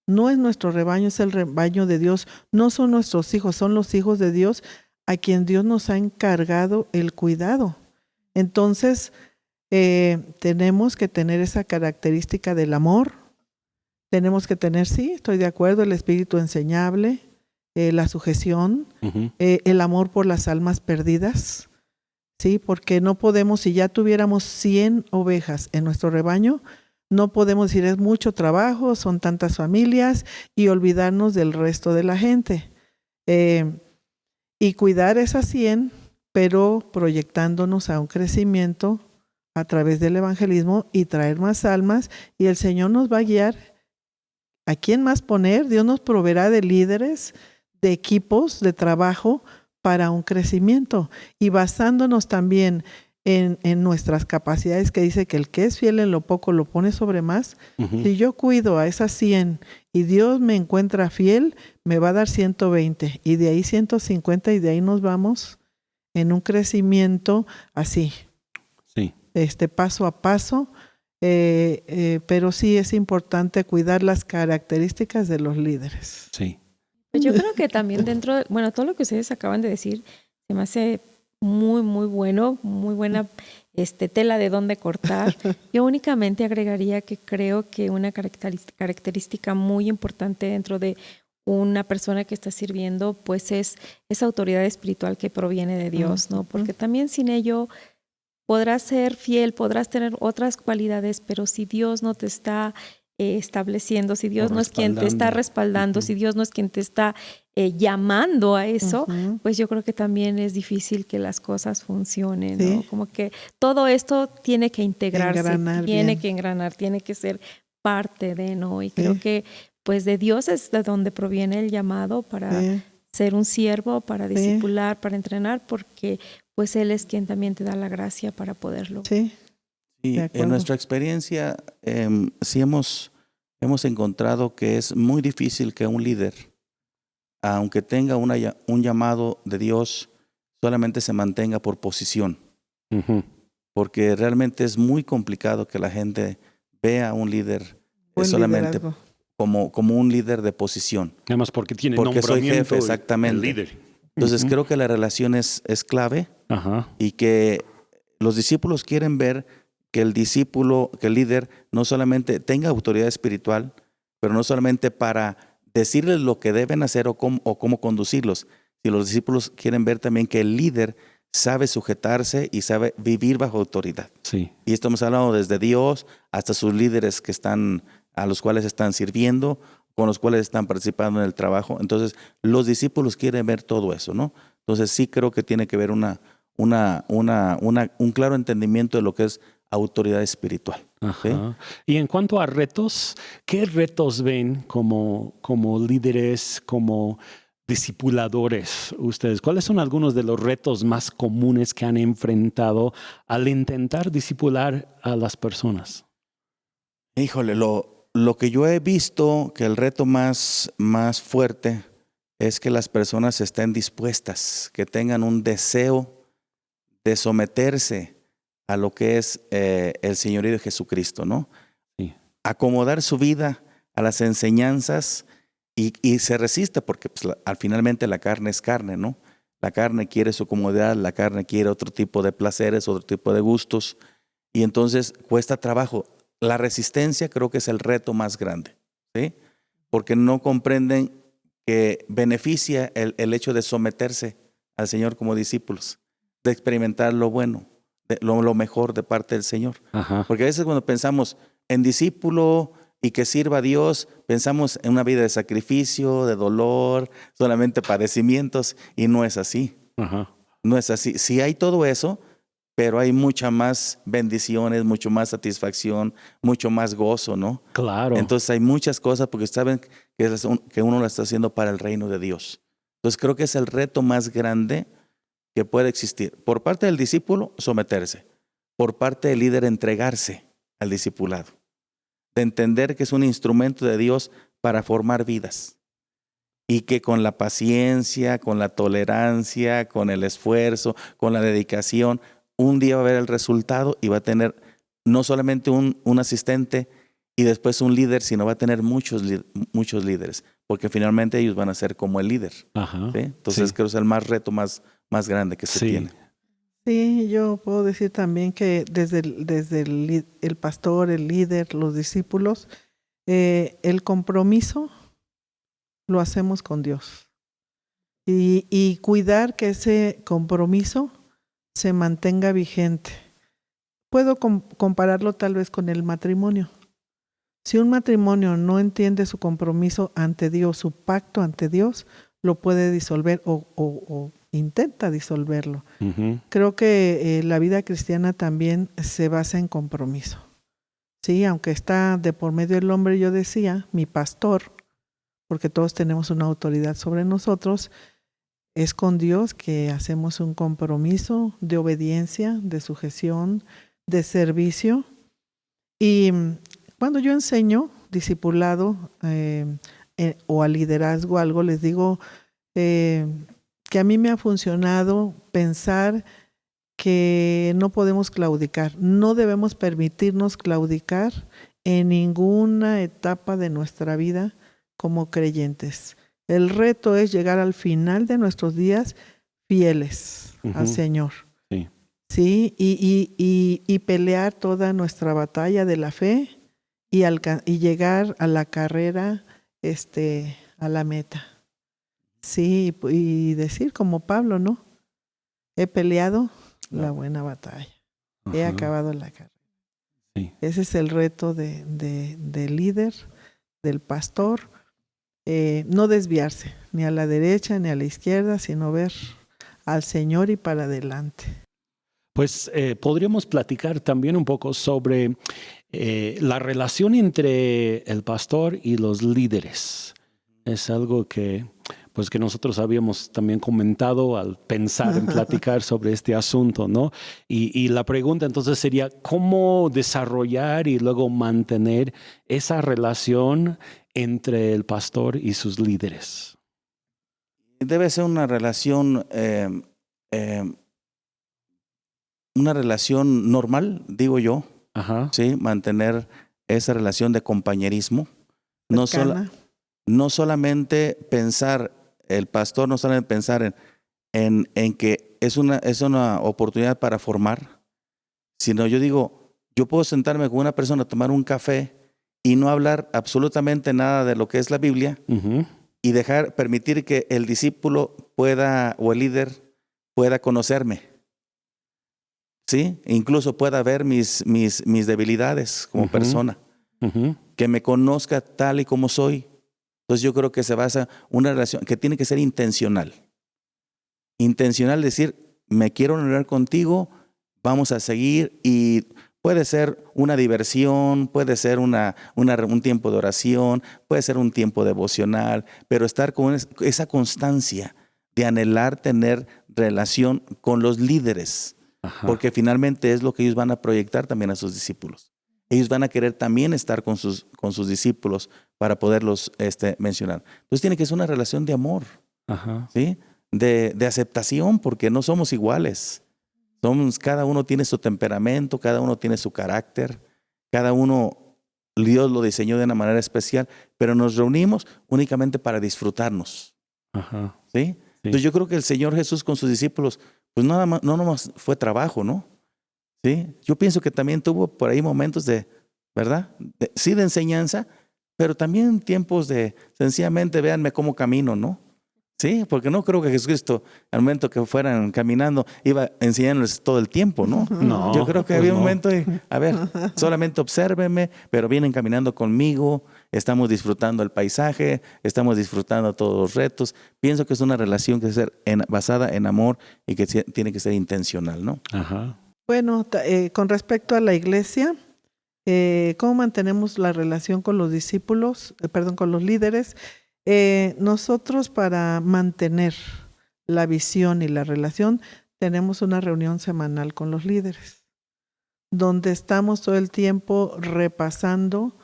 no es nuestro rebaño, es el rebaño de Dios, no son nuestros hijos, son los hijos de Dios a quien Dios nos ha encargado el cuidado. Entonces, tenemos que tener esa característica del amor, tenemos que tener, sí, estoy de acuerdo, el espíritu enseñable, la sujeción, Ujú. el amor por las almas perdidas, sí, porque no podemos, si ya tuviéramos 100 ovejas en nuestro rebaño, no podemos decir es mucho trabajo, son tantas familias y olvidarnos del resto de la gente. Y cuidar esas 100, pero proyectándonos a un crecimiento a través del evangelismo y traer más almas, y el Señor nos va a guiar a quién más poner. Dios nos proveerá de líderes, de equipos de trabajo para un crecimiento, y basándonos también en nuestras capacidades, que dice que el que es fiel en lo poco lo pone sobre más. Ujú. Si yo cuido a esas 100 y Dios me encuentra fiel, me va a dar 120 y de ahí 150 y de ahí nos vamos en un crecimiento así, Sí. paso a paso. Pero sí es importante cuidar las características de los líderes. Sí. Pues yo creo que también todo lo que ustedes acaban de decir se me hace muy, muy bueno, muy buena tela de dónde cortar. Yo únicamente agregaría que creo que una característica muy importante dentro de una persona que está sirviendo, pues es esa autoridad espiritual que proviene de Dios, ¿no? Porque también sin ello podrás ser fiel, podrás tener otras cualidades, pero si Dios no te está estableciendo, si Dios no es quien te está respaldando, si Dios no es quien te está llamando a eso, pues yo creo que también es difícil que las cosas funcionen, Sí. ¿no? Como que todo esto tiene que integrarse, Engranar tiene bien. que engranar, tiene que ser parte de, ¿no? Y creo que pues de Dios es de donde proviene el llamado para ser un siervo, para discipular, para entrenar, porque pues Él es quien también te da la gracia para poderlo. Sí. Y De acuerdo. en nuestra experiencia, sí hemos encontrado que es muy difícil que un líder, aunque tenga un llamado de Dios, solamente se mantenga por posición. Ujú. Porque realmente es muy complicado que la gente vea a un líder Buen solamente liderazgo. como un líder de posición. Además porque tiene Porque soy nombramiento jefe, exactamente. el líder. Entonces Ujú. creo que la relación es clave Ajá. y que los discípulos quieren ver que el discípulo, que el líder no solamente tenga autoridad espiritual, pero no solamente para decirles lo que deben hacer o cómo conducirlos, sino los discípulos quieren ver también que el líder sabe sujetarse y sabe vivir bajo autoridad. Sí. Y estamos hablando desde Dios hasta sus líderes a los cuales están sirviendo, con los cuales están participando en el trabajo. Entonces, los discípulos quieren ver todo eso, ¿no? Entonces, sí creo que tiene que haber un claro entendimiento de lo que es autoridad espiritual. ¿Sí? Ajá. Y en cuanto a retos, ¿qué retos ven como líderes, como discipuladores ustedes? ¿Cuáles son algunos de los retos más comunes que han enfrentado al intentar discipular a las personas? Híjole, lo que yo he visto, que el reto más fuerte es que las personas estén dispuestas, que tengan un deseo de someterse a lo que es el señorío de Jesucristo, ¿no? Sí. Acomodar su vida a las enseñanzas y se resiste porque pues, finalmente la carne es carne, ¿no? La carne quiere su comodidad, la carne quiere otro tipo de placeres, otro tipo de gustos y entonces cuesta trabajo. La resistencia creo que es el reto más grande, ¿sí? Porque no comprenden que beneficia el hecho de someterse al Señor como discípulos, de experimentar lo bueno, lo mejor de parte del Señor. Ajá. Porque a veces cuando pensamos en discípulo y que sirva a Dios, pensamos en una vida de sacrificio, de dolor, solamente padecimientos, y no es así. Ajá. No es así. Sí hay todo eso, pero hay mucha más bendiciones, mucho más satisfacción, mucho más gozo, ¿no? Claro. Entonces hay muchas cosas porque saben que uno lo está haciendo para el reino de Dios. Entonces creo que es el reto más grande que puede existir. Por parte del discípulo, someterse. Por parte del líder, entregarse al discipulado. De entender que es un instrumento de Dios para formar vidas. Y que con la paciencia, con la tolerancia, con el esfuerzo, con la dedicación, un día va a ver el resultado y va a tener no solamente un asistente y después un líder, sino va a tener muchos líderes, porque finalmente ellos van a ser como el líder. Ajá. ¿Sí? Entonces Sí. creo que es el reto más grande que se Sí. tiene. Sí, yo puedo decir también que desde el pastor, el líder, los discípulos, el compromiso lo hacemos con Dios. Y cuidar que ese compromiso se mantenga vigente. Puedo compararlo tal vez con el matrimonio. Si un matrimonio no entiende su compromiso ante Dios, su pacto ante Dios, lo puede disolver o intenta disolverlo. Ujú. Creo que la vida cristiana también se basa en compromiso. Sí, aunque está de por medio del hombre, yo decía, mi pastor, porque todos tenemos una autoridad sobre nosotros, es con Dios que hacemos un compromiso de obediencia, de sujeción, de servicio. Y cuando yo enseño discipulado o al liderazgo algo, les digo que a mí me ha funcionado pensar que no podemos claudicar, no debemos permitirnos claudicar en ninguna etapa de nuestra vida como creyentes. El reto es llegar al final de nuestros días fieles al Ujú. Señor. Sí. Sí, y pelear toda nuestra batalla de la fe y llegar a la carrera, a la meta. Sí, y decir como Pablo, ¿no? He peleado la buena batalla. He Ajá. acabado la carrera. Sí. Ese es el reto del líder, del pastor. No desviarse ni a la derecha ni a la izquierda, sino ver al Señor y para adelante. Pues podríamos platicar también un poco sobre la relación entre el pastor y los líderes. Es algo que, pues, que nosotros habíamos también comentado al pensar en platicar sobre este asunto, ¿no? Y la pregunta entonces sería, ¿cómo desarrollar y luego mantener esa relación entre el pastor y sus líderes? Debe ser una relación normal, digo yo, Ajá. ¿sí? Mantener esa relación de compañerismo. No, Cercana. no solamente pensar, el pastor no solamente pensar en que es una oportunidad para formar, sino yo digo, yo puedo sentarme con una persona a tomar un café y no hablar absolutamente nada de lo que es la Biblia Ujú. y permitir que el discípulo pueda, o el líder pueda conocerme, ¿sí? Incluso pueda ver mis debilidades como Ujú. persona, Ujú. que me conozca tal y como soy. Entonces yo creo que se basa una relación que tiene que ser intencional. Intencional, decir, me quiero unir contigo, vamos a seguir, y puede ser una diversión, puede ser un tiempo de oración, puede ser un tiempo devocional, pero estar con esa constancia de anhelar tener relación con los líderes, Ajá. porque finalmente es lo que ellos van a proyectar también a sus discípulos. Ellos van a querer también estar con sus discípulos para poderlos mencionar. Entonces tiene que ser una relación de amor, Ajá. ¿sí? De aceptación, porque no somos iguales. Cada uno tiene su temperamento, cada uno tiene su carácter, cada uno, Dios lo diseñó de una manera especial, pero nos reunimos únicamente para disfrutarnos, Ajá. ¿sí? Entonces yo creo que el Señor Jesús con sus discípulos, pues no nomás fue trabajo, ¿no? ¿Sí? Yo pienso que también tuvo por ahí momentos de, ¿verdad? Sí, de enseñanza, pero también tiempos de, sencillamente, véanme cómo camino, ¿no? Sí, porque no creo que Jesucristo, al momento que fueran caminando, iba enseñándoles todo el tiempo, ¿no? No, Yo creo que pues había un no. momento de, a ver, solamente obsérvenme, pero vienen caminando conmigo, estamos disfrutando el paisaje, estamos disfrutando todos los retos. Pienso que es una relación que debe ser basada en amor y que tiene que ser intencional, ¿no? Ajá. Bueno, con respecto a la iglesia, ¿cómo mantenemos la relación con los discípulos, con los líderes? Nosotros, para mantener la visión y la relación, tenemos una reunión semanal con los líderes, donde estamos todo el tiempo repasando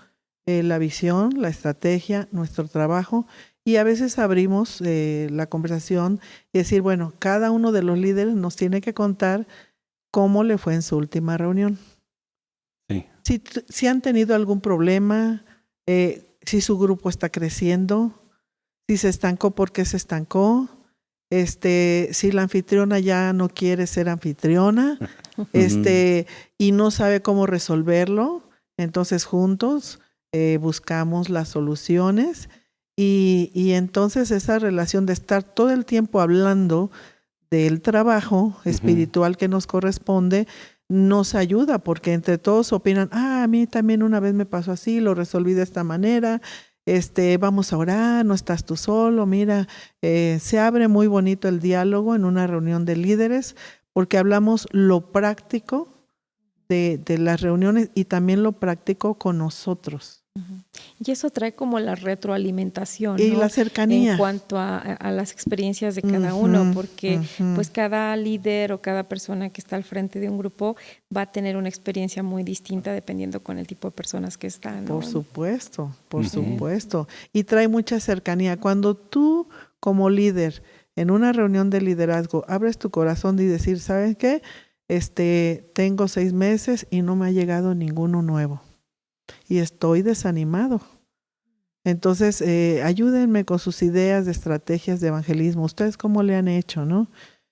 la visión, la estrategia, nuestro trabajo, y a veces abrimos la conversación y decir, bueno, cada uno de los líderes nos tiene que contar cómo le fue en su última reunión. Sí. Si han tenido algún problema, si su grupo está creciendo, si se estancó, ¿por qué se estancó? Si la anfitriona ya no quiere ser anfitriona, y no sabe cómo resolverlo, entonces juntos buscamos las soluciones, y entonces esa relación de estar todo el tiempo hablando del trabajo espiritual que nos corresponde, nos ayuda, porque entre todos opinan, a mí también una vez me pasó así, lo resolví de esta manera, vamos a orar, no estás tú solo, mira, se abre muy bonito el diálogo en una reunión de líderes, porque hablamos lo práctico de las reuniones y también lo práctico con nosotros. Y eso trae como la retroalimentación, Y ¿no? la cercanía. En cuanto a las experiencias de cada uno, porque pues cada líder o cada persona que está al frente de un grupo va a tener una experiencia muy distinta dependiendo con el tipo de personas que están, ¿no? Por supuesto. Y trae mucha cercanía. Cuando tú, como líder, en una reunión de liderazgo, abres tu corazón y decir, ¿sabes qué? Tengo 6 meses y no me ha llegado ninguno nuevo. Y estoy desanimado. Entonces, ayúdenme con sus ideas de estrategias de evangelismo. ¿Ustedes cómo le han hecho, no?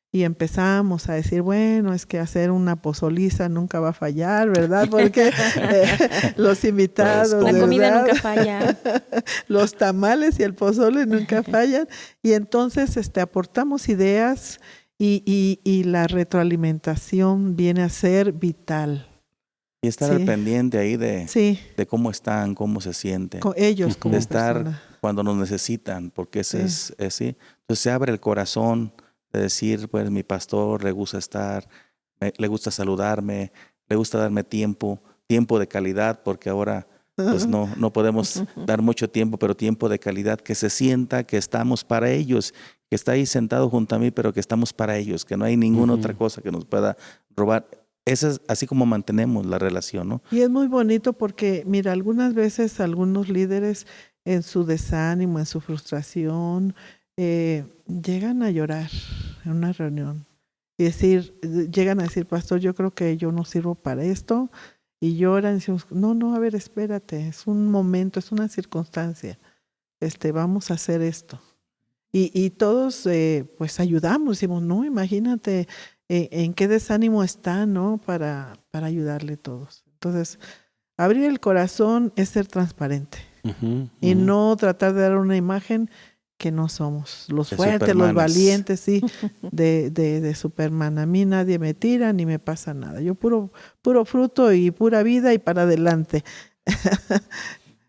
Y empezamos a decir, bueno, es que hacer una pozoliza nunca va a fallar, ¿verdad? Porque los invitados, la ¿verdad? comida nunca falla. Los tamales y el pozole nunca fallan. Y entonces aportamos ideas y la retroalimentación viene a ser vital. Y estar al pendiente ahí de cómo están, cómo se sienten. Con ellos como de estar persona. Cuando nos necesitan, porque ese es así. Entonces se abre el corazón de decir, pues mi pastor le gusta estar, le gusta saludarme, le gusta darme tiempo de calidad, porque ahora pues no podemos dar mucho tiempo, pero tiempo de calidad, que se sienta que estamos para ellos, que está ahí sentado junto a mí, pero que estamos para ellos, que no hay ninguna otra cosa que nos pueda robar. Eso es así como mantenemos la relación, ¿no? Y es muy bonito porque, mira, algunas veces algunos líderes en su desánimo, en su frustración, llegan a llorar en una reunión y llegan a decir, pastor, yo creo que yo no sirvo para esto, y lloran y decimos, no, a ver, espérate, es un momento, es una circunstancia, vamos a hacer esto. Y todos pues ayudamos, decimos, no, imagínate en qué desánimo está, ¿no? Para ayudarle todos. Entonces, abrir el corazón es ser transparente y no tratar de dar una imagen que no somos. Los fuertes, los valientes, sí, de Superman. A mí nadie me tira ni me pasa nada. Yo puro fruto y pura vida y para adelante.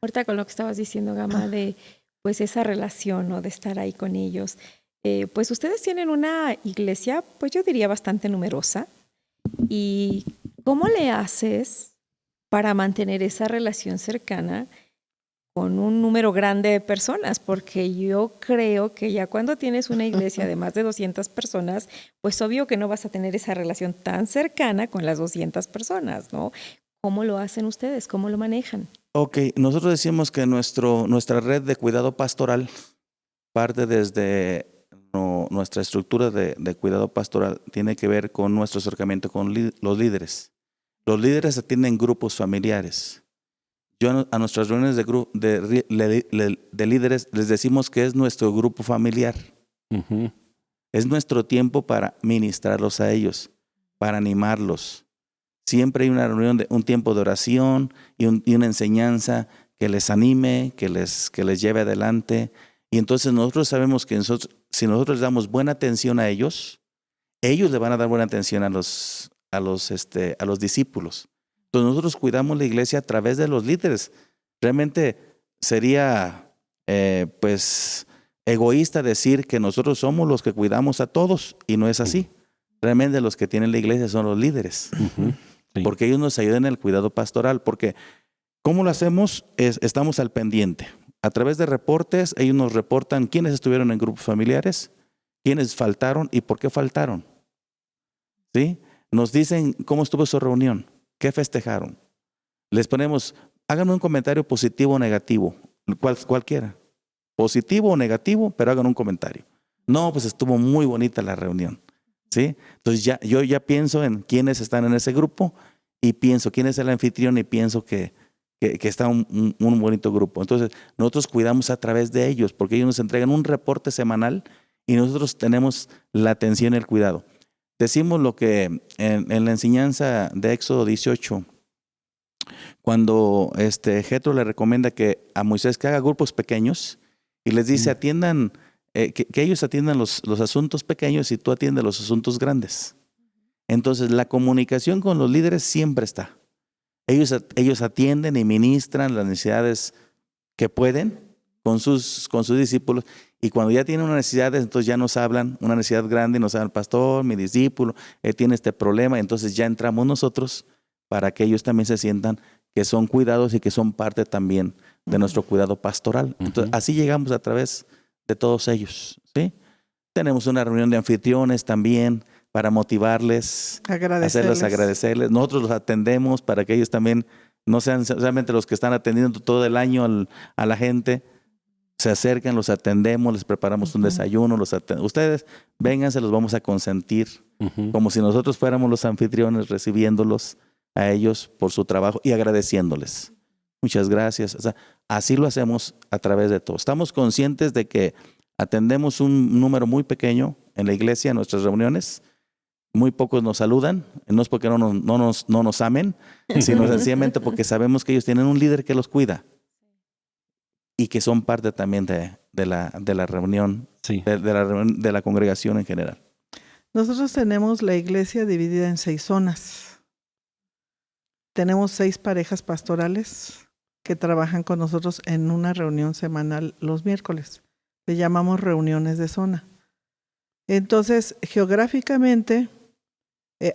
Ahorita con lo que estabas diciendo, Gama, de pues esa relación, ¿no? De estar ahí con ellos. Pues ustedes tienen una iglesia, pues yo diría bastante numerosa. ¿Y cómo le haces para mantener esa relación cercana con un número grande de personas? Porque yo creo que ya cuando tienes una iglesia de más de 200 personas, pues obvio que no vas a tener esa relación tan cercana con las 200 personas, ¿no? ¿Cómo lo hacen ustedes? ¿Cómo lo manejan? Ok, nosotros decimos que nuestra red de cuidado pastoral parte desde nuestra estructura de cuidado pastoral, tiene que ver con nuestro acercamiento con los líderes. Los líderes atienden grupos familiares. Yo a nuestras reuniones de líderes les decimos que es nuestro grupo familiar. Es nuestro tiempo para ministrarlos a ellos, para animarlos. Siempre hay una reunión, un tiempo de oración y una enseñanza que les anime, que les lleve adelante. Y entonces nosotros sabemos que si nosotros les damos buena atención a ellos le van a dar buena atención a los discípulos. Entonces nosotros cuidamos la iglesia a través de los líderes. Realmente sería pues egoísta decir que nosotros somos los que cuidamos a todos, y no es así. Realmente los que tienen la iglesia son los líderes. Sí. Porque ellos nos ayudan en el cuidado pastoral. Porque ¿cómo lo hacemos? Estamos al pendiente. A través de reportes, ellos nos reportan quiénes estuvieron en grupos familiares, quiénes faltaron y por qué faltaron. ¿Sí? Nos dicen cómo estuvo su reunión, qué festejaron. Les ponemos, hagan un comentario positivo o negativo, cualquiera. Positivo o negativo, pero hagan un comentario. No, pues estuvo muy bonita la reunión. ¿Sí? Entonces yo ya pienso en quiénes están en ese grupo y pienso quién es el anfitrión y pienso que está un bonito grupo. Entonces nosotros cuidamos a través de ellos porque ellos nos entregan un reporte semanal y nosotros tenemos la atención y el cuidado. Decimos lo que en la enseñanza de Éxodo 18, cuando Jetro le recomienda a Moisés que haga grupos pequeños y les dice atiendan, que ellos atiendan los asuntos pequeños y tú atiendes los asuntos grandes. Entonces la comunicación con los líderes siempre está. Ellos atienden y ministran las necesidades que pueden con sus discípulos, y cuando ya tienen una necesidad, entonces ya nos hablan, una necesidad grande, y nos hablan, pastor, mi discípulo, él tiene este problema, entonces ya entramos nosotros para que ellos también se sientan que son cuidados y que son parte también de nuestro cuidado pastoral. Entonces así llegamos a través de todos ellos, ¿sí? Tenemos una reunión de anfitriones también para motivarles, hacerles agradecerles. Nosotros los atendemos para que ellos también no sean solamente los que están atendiendo todo el año a la gente. Se acercan, los atendemos, les preparamos un desayuno. Ustedes vénganse, los vamos a consentir como si nosotros fuéramos los anfitriones, recibiéndolos a ellos por su trabajo y agradeciéndoles. Muchas gracias. O sea, así lo hacemos a través de todo. Estamos conscientes de que atendemos un número muy pequeño en la iglesia, en nuestras reuniones. Muy pocos nos saludan. No es porque no nos amen, sino sencillamente porque sabemos que ellos tienen un líder que los cuida y que son parte también de la reunión, sí, de la congregación en general. Nosotros tenemos la iglesia dividida en 6 zonas. Tenemos 6 parejas pastorales que trabajan con nosotros en una reunión semanal los miércoles. Le llamamos reuniones de zona. Entonces, geográficamente,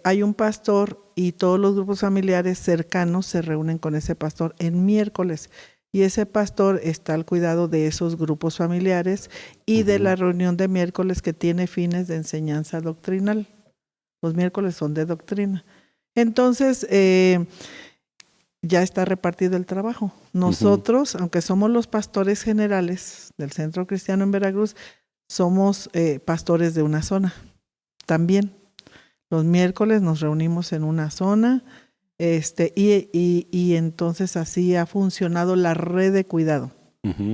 hay un pastor y todos los grupos familiares cercanos se reúnen con ese pastor en miércoles. Y ese pastor está al cuidado de esos grupos familiares y de la reunión de miércoles que tiene fines de enseñanza doctrinal. Los miércoles son de doctrina. Entonces, ya está repartido el trabajo. Nosotros, aunque somos los pastores generales del Centro Cristiano en Veracruz, somos pastores de una zona también. Los miércoles nos reunimos en una zona. Y entonces así ha funcionado la red de cuidado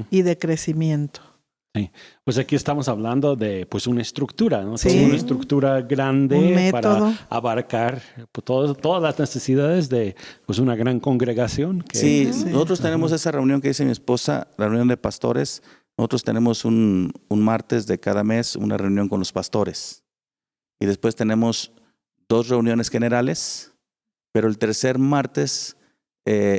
y de crecimiento. Sí. Pues aquí estamos hablando de pues una estructura, ¿no? Sí. Una estructura grande para abarcar pues, todas las necesidades de pues una gran congregación. Sí, nosotros tenemos esa reunión que dice mi esposa, la reunión de pastores. Nosotros tenemos un martes de cada mes una reunión con los pastores. Y después tenemos 2 reuniones generales. Pero el tercer martes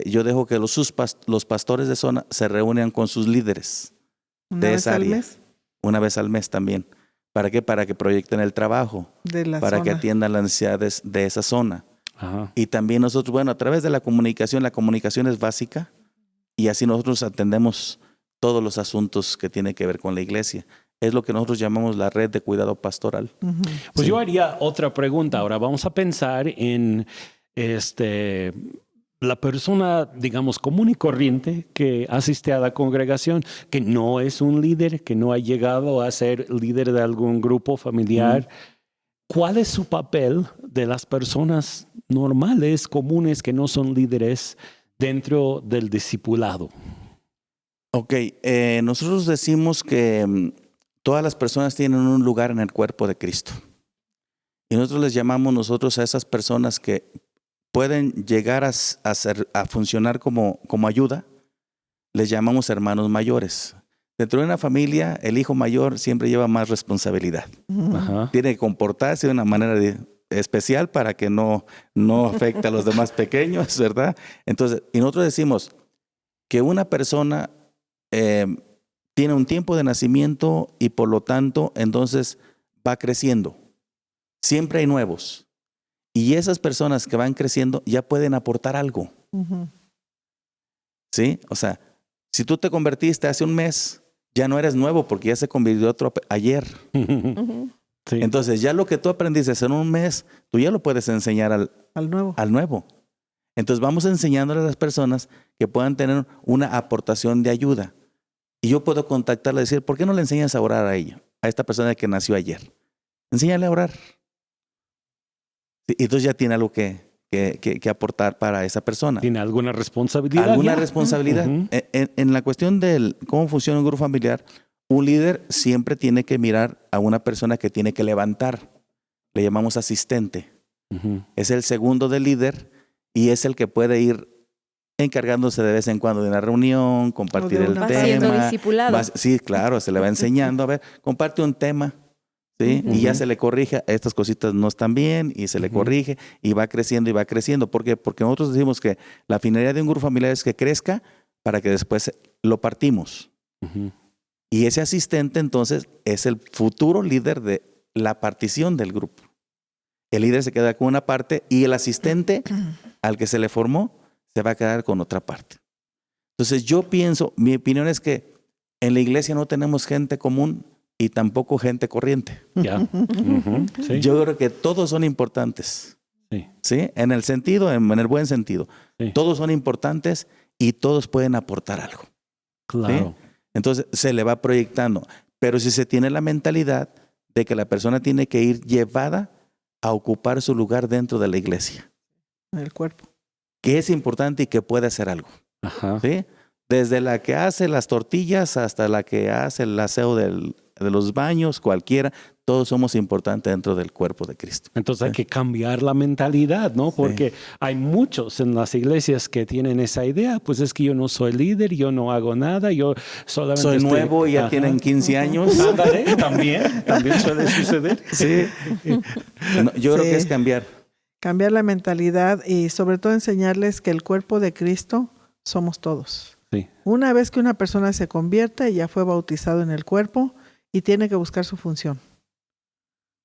yo dejo que los pastores de zona se reúnan con sus líderes de esa área. ¿Una vez al mes? Una vez al mes también. ¿Para qué? Para que proyecten el trabajo. De la para zona. Que atiendan las necesidades de esa zona. Ajá. Y también nosotros, bueno, a través de la comunicación es básica y así nosotros atendemos todos los asuntos que tienen que ver con la iglesia. Es lo que nosotros llamamos la red de cuidado pastoral. Pues yo haría otra pregunta. Ahora vamos a pensar en la persona, digamos, común y corriente que asiste a la congregación, que no es un líder, que no ha llegado a ser líder de algún grupo familiar. ¿Cuál es su papel de las personas normales, comunes, que no son líderes dentro del discipulado? Ok, nosotros decimos que todas las personas tienen un lugar en el cuerpo de Cristo. Y nosotros les llamamos a esas personas que pueden llegar a funcionar como ayuda, les llamamos hermanos mayores. Dentro de una familia, el hijo mayor siempre lleva más responsabilidad. Ajá. Tiene que comportarse de una manera especial para que no afecte a los demás pequeños, ¿verdad? Entonces, y nosotros decimos que una persona tiene un tiempo de nacimiento y por lo tanto, entonces va creciendo. Siempre hay nuevos. Y esas personas que van creciendo ya pueden aportar algo. ¿Sí? O sea, si tú te convertiste hace un mes, ya no eres nuevo porque ya se convirtió otro ayer. Sí. Entonces, ya lo que tú aprendiste en un mes, tú ya lo puedes enseñar al nuevo. Entonces, vamos enseñándole a las personas que puedan tener una aportación de ayuda. Y yo puedo contactarla y decir, ¿por qué no le enseñas a orar a ella? A esta persona que nació ayer. Enséñale a orar. Y entonces ya tiene algo que aportar para esa persona. ¿Tiene alguna responsabilidad? Alguna responsabilidad. En la cuestión de cómo funciona un grupo familiar, un líder siempre tiene que mirar a una persona que tiene que levantar. Le llamamos asistente. Es el segundo del líder y es el que puede ir encargándose de vez en cuando de una reunión, compartir el tema. Siendo discipulado. Sí, claro, se le va enseñando. A ver, comparte un tema. ¿Sí? Y ya se le corrige, estas cositas no están bien y se le corrige y va creciendo y va creciendo. ¿Por qué? Porque nosotros decimos que la finalidad de un grupo familiar es que crezca para que después lo partimos. Y ese asistente entonces es el futuro líder de la partición del grupo. El líder se queda con una parte y el asistente al que se le formó se va a quedar con otra parte. Entonces yo pienso, mi opinión es que en la iglesia no tenemos gente común y tampoco gente corriente. Ya. Sí. Yo creo que todos son importantes. Sí. En el sentido, en el buen sentido. Sí. Todos son importantes y todos pueden aportar algo. Claro. ¿Sí? Entonces se le va proyectando. Pero si se tiene la mentalidad de que la persona tiene que ir llevada a ocupar su lugar dentro de la iglesia. En el cuerpo. Que es importante y que puede hacer algo. Ajá. ¿Sí? Desde la que hace las tortillas hasta la que hace el aseo de los baños, cualquiera, todos somos importantes dentro del cuerpo de Cristo. Entonces hay que cambiar la mentalidad, ¿no? Porque hay muchos en las iglesias que tienen esa idea, pues es que yo no soy líder, yo no hago nada, yo solamente soy nuevo y ya tienen 15 años. Ándale, también suele suceder. Sí. No, yo creo que es cambiar. Cambiar la mentalidad y sobre todo enseñarles que el cuerpo de Cristo somos todos. Sí. Una vez que una persona se convierte, ya fue bautizado en el cuerpo y tiene que buscar su función.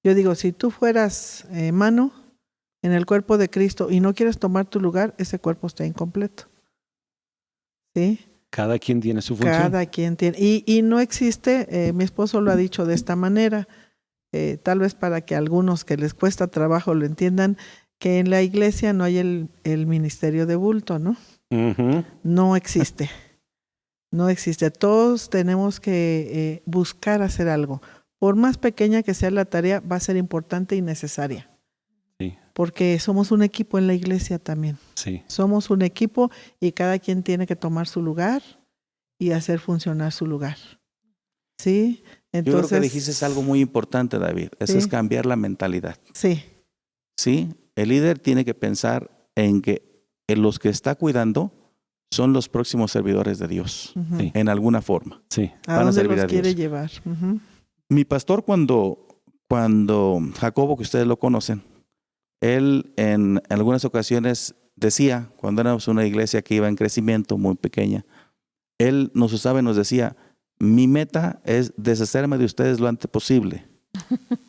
Yo digo, si tú fueras mano, en el cuerpo de Cristo y no quieres tomar tu lugar, ese cuerpo está incompleto. ¿Sí? Cada quien tiene su función. Cada quien tiene. Y no existe, mi esposo lo ha dicho de esta manera, tal vez para que algunos que les cuesta trabajo lo entiendan, que en la iglesia no hay el ministerio de bulto, ¿no? Ujú. No existe. No existe. Todos tenemos que buscar hacer algo. Por más pequeña que sea la tarea, va a ser importante y necesaria. Sí, Porque somos un equipo en la iglesia también. sí. Somos un equipo y cada quien tiene que tomar su lugar y hacer funcionar su lugar. ¿Sí? Entonces, Yo creo que dijiste algo muy importante, David. Eso Sí. es cambiar la mentalidad. Sí, ¿Sí? El líder tiene que pensar en que los que está cuidando son los próximos servidores de Dios, ujú. Sí. en alguna forma. Sí. ¿A Van a dónde servir los a quiere Dios. llevar? Ujú. Mi pastor, cuando Jacobo, que ustedes lo conocen, él en algunas ocasiones decía, cuando éramos una iglesia que iba en crecimiento muy pequeña, él nos usaba y nos decía, mi meta es deshacerme de ustedes lo antes posible.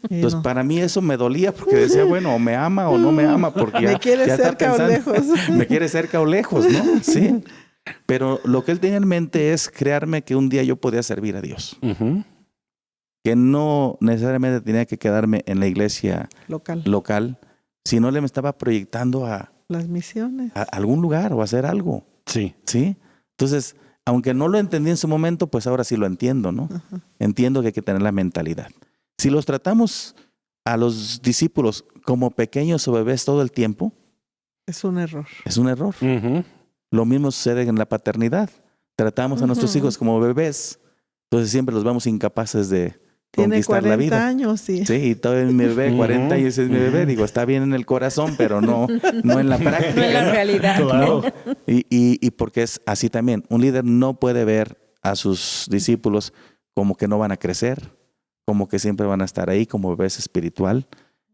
Y Entonces, no. para mí eso me dolía porque decía, bueno, o me ama o no me ama, porque ¿Me quiere ya está cerca o pensando, lejos? me quiere cerca o lejos, ¿no? Sí. Pero lo que él tenía en mente es crearme que un día yo podía servir a Dios, Ujú. que no necesariamente tenía que quedarme en la iglesia Local. local, sino le me estaba proyectando a Las misiones. algún lugar o a hacer algo, Sí. ¿sí? Entonces, aunque no lo entendí en su momento, pues ahora sí lo entiendo, ¿no? Ajá. Entiendo que hay que tener la mentalidad. Si los tratamos a los discípulos como pequeños o bebés todo el tiempo, Es un error. es un error. Ujú. Lo mismo sucede en la paternidad. Tratamos a nuestros Ujú. hijos como bebés, entonces siempre los vemos incapaces de Tiene conquistar 40 la vida. años y Sí, y todavía mi bebé, Ujú, 40 años es mi bebé. ujú. Digo, está bien en el corazón, pero no en la práctica. No en la ¿no? realidad. Claro. Y porque es así también. Un líder no puede ver a sus discípulos como que no van a crecer, como que siempre van a estar ahí como bebés espiritual.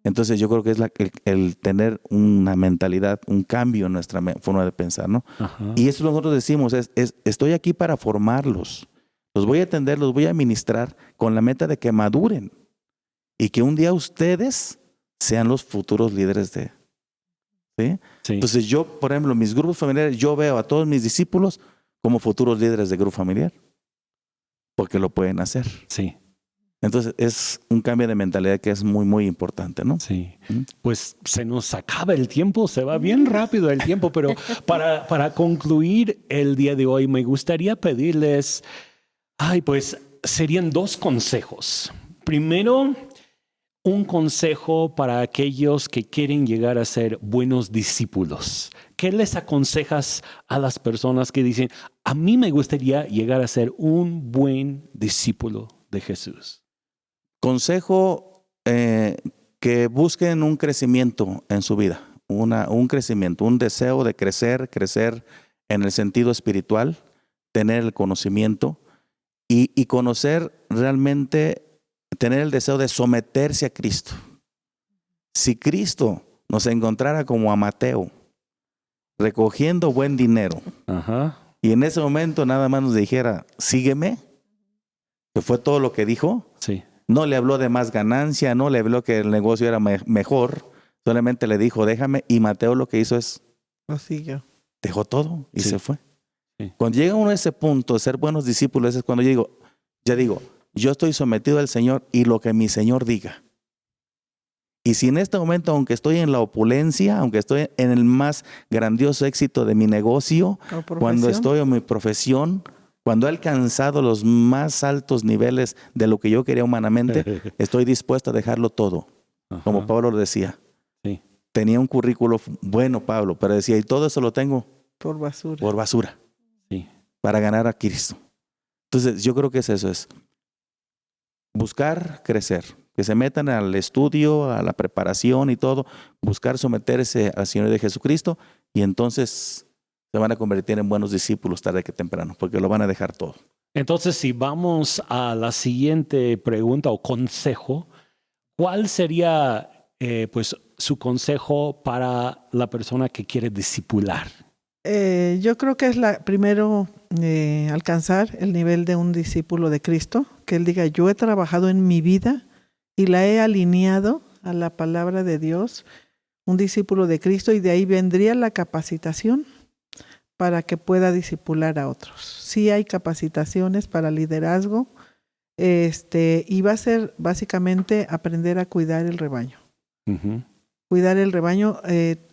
Entonces yo creo que es el tener una mentalidad, un cambio en nuestra forma de pensar, ¿no? Ajá. Y eso nosotros decimos, estoy aquí para formarlos. Los voy a atender, los voy a ministrar con la meta de que maduren y que un día ustedes sean los futuros líderes de... ¿sí? Sí. Entonces yo, por ejemplo, mis grupos familiares, yo veo a todos mis discípulos como futuros líderes de grupo familiar, porque lo pueden hacer. Sí. Entonces es un cambio de mentalidad que es muy, muy importante, ¿no? Sí, ¿Mm? pues se nos acaba el tiempo, se va bien rápido el tiempo, pero para concluir el día de hoy me gustaría pedirles, pues serían 2 consejos. Primero, un consejo para aquellos que quieren llegar a ser buenos discípulos. ¿Qué les aconsejas a las personas que dicen, a mí me gustaría llegar a ser un buen discípulo de Jesús? Consejo, que busquen un crecimiento en su vida, un crecimiento, un deseo de crecer en el sentido espiritual, tener el conocimiento y conocer realmente, tener el deseo de someterse a Cristo. Si Cristo nos encontrara como a Mateo, recogiendo buen dinero, Ajá. y en ese momento nada más nos dijera, sígueme, que fue todo lo que dijo, Sí. no le habló de más ganancia, no le habló que el negocio era mejor, solamente le dijo, déjame, y Mateo lo que hizo es, lo siguió. dejó todo y Sí. se fue. Sí. Cuando llega uno a ese punto de ser buenos discípulos, es cuando yo digo, yo estoy sometido al Señor y lo que mi Señor diga. Y si en este momento, aunque estoy en la opulencia, aunque estoy en el más grandioso éxito de mi negocio, O cuando profesión. estoy en mi profesión, cuando he alcanzado los más altos niveles de lo que yo quería humanamente, estoy dispuesto a dejarlo todo. Ajá. Como Pablo lo decía. Sí. Tenía un currículo bueno, Pablo, pero decía, y todo eso lo tengo Por basura. por basura, Sí. para ganar a Cristo. Entonces, yo creo que eso es. Buscar crecer, que se metan al estudio, a la preparación y todo, buscar someterse al Señor de Jesucristo y entonces se van a convertir en buenos discípulos tarde que temprano, porque lo van a dejar todo. Entonces, si vamos a la siguiente pregunta o consejo, ¿cuál sería pues su consejo para la persona que quiere discipular? Yo creo que es primero alcanzar el nivel de un discípulo de Cristo, que él diga, yo he trabajado en mi vida y la he alineado a la palabra de Dios. un discípulo de Cristo, y de ahí vendría la capacitación para que pueda discipular a otros. Sí hay capacitaciones para liderazgo, y va a ser básicamente aprender a cuidar el rebaño. Ujú. Cuidar el rebaño,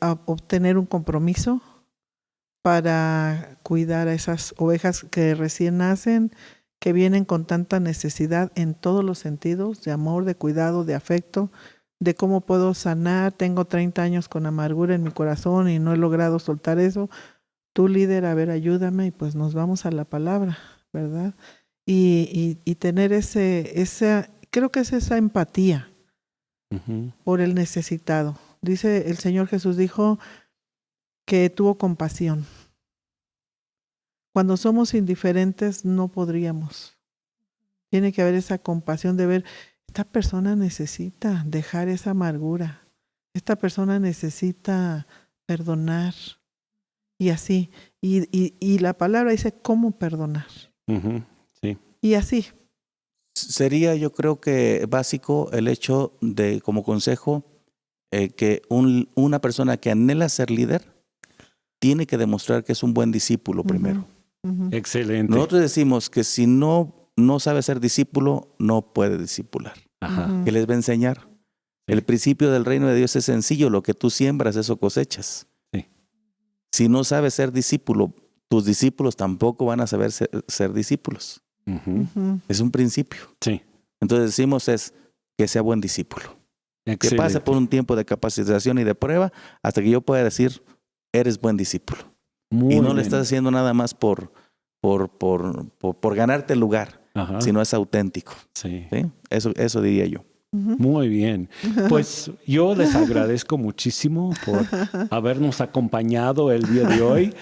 a obtener un compromiso para cuidar a esas ovejas que recién nacen, que vienen con tanta necesidad en todos los sentidos, de amor, de cuidado, de afecto, de cómo puedo sanar. Tengo 30 años con amargura en mi corazón y no he logrado soltar eso. Tú, líder, a ver, ayúdame, y pues nos vamos a la palabra, ¿verdad? Y tener creo que es esa empatía Ujú. por el necesitado. Dice, el Señor Jesús dijo que tuvo compasión. Cuando somos indiferentes no podríamos. Tiene que haber esa compasión de ver, esta persona necesita dejar esa amargura. Esta persona necesita perdonar. Y así. Y la palabra dice cómo perdonar. Ujú. Sí. Y así. Sería, yo creo que básico el hecho de, como consejo, que una persona que anhela ser líder tiene que demostrar que es un buen discípulo primero. Ujú. Excelente. Nosotros decimos que si no sabe ser discípulo, no puede discipular. Ajá. Ujú. ¿Qué les va a enseñar? El principio del reino de Dios es sencillo: lo que tú siembras, eso cosechas. Sí. Si no sabes ser discípulo, tus discípulos tampoco van a saber ser discípulos. Ujú. Ujú. Es un principio. Sí. Entonces decimos es que sea buen discípulo. Que Excelente. pase por un tiempo de capacitación y de prueba hasta que yo pueda decir, eres buen discípulo. Muy y no bien. le estás haciendo nada más por ganarte el lugar, Ajá. sino es auténtico. Sí. ¿Sí? Eso diría yo. Ujú. Muy bien. Pues yo les agradezco muchísimo por habernos acompañado el día de hoy.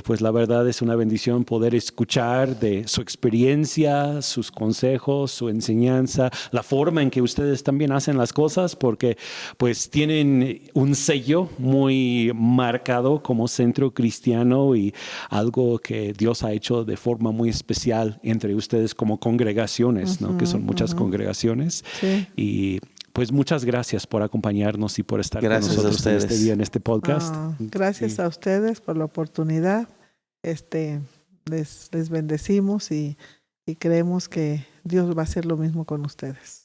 Pues la verdad es una bendición poder escuchar de su experiencia, sus consejos, su enseñanza, la forma en que ustedes también hacen las cosas, porque pues tienen un sello muy marcado como centro cristiano y algo que Dios ha hecho de forma muy especial entre ustedes como congregaciones, ¿no? Que son muchas congregaciones. Sí. Y pues muchas gracias por acompañarnos y por estar Gracias con a nosotros en ustedes. este día, en este podcast. Gracias Sí. a ustedes por la oportunidad. Les bendecimos y creemos que Dios va a hacer lo mismo con ustedes.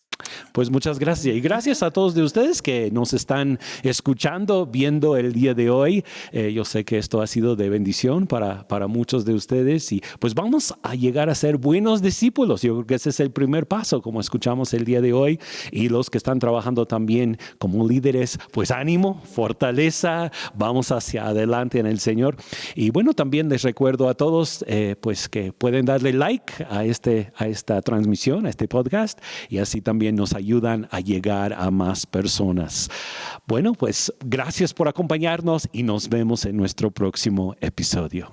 Pues muchas gracias. Y gracias a todos de ustedes que nos están escuchando, viendo el día de hoy. Yo sé que esto ha sido de bendición para muchos de ustedes y pues vamos a llegar a ser buenos discípulos. Yo creo que ese es el primer paso, como escuchamos el día de hoy. Y los que están trabajando también como líderes, pues ánimo, fortaleza, vamos hacia adelante en el Señor. Y bueno, también les recuerdo a todos pues que pueden darle like a esta transmisión, a este podcast, y así también nos ayudan a llegar a más personas. Bueno, pues gracias por acompañarnos y nos vemos en nuestro próximo episodio.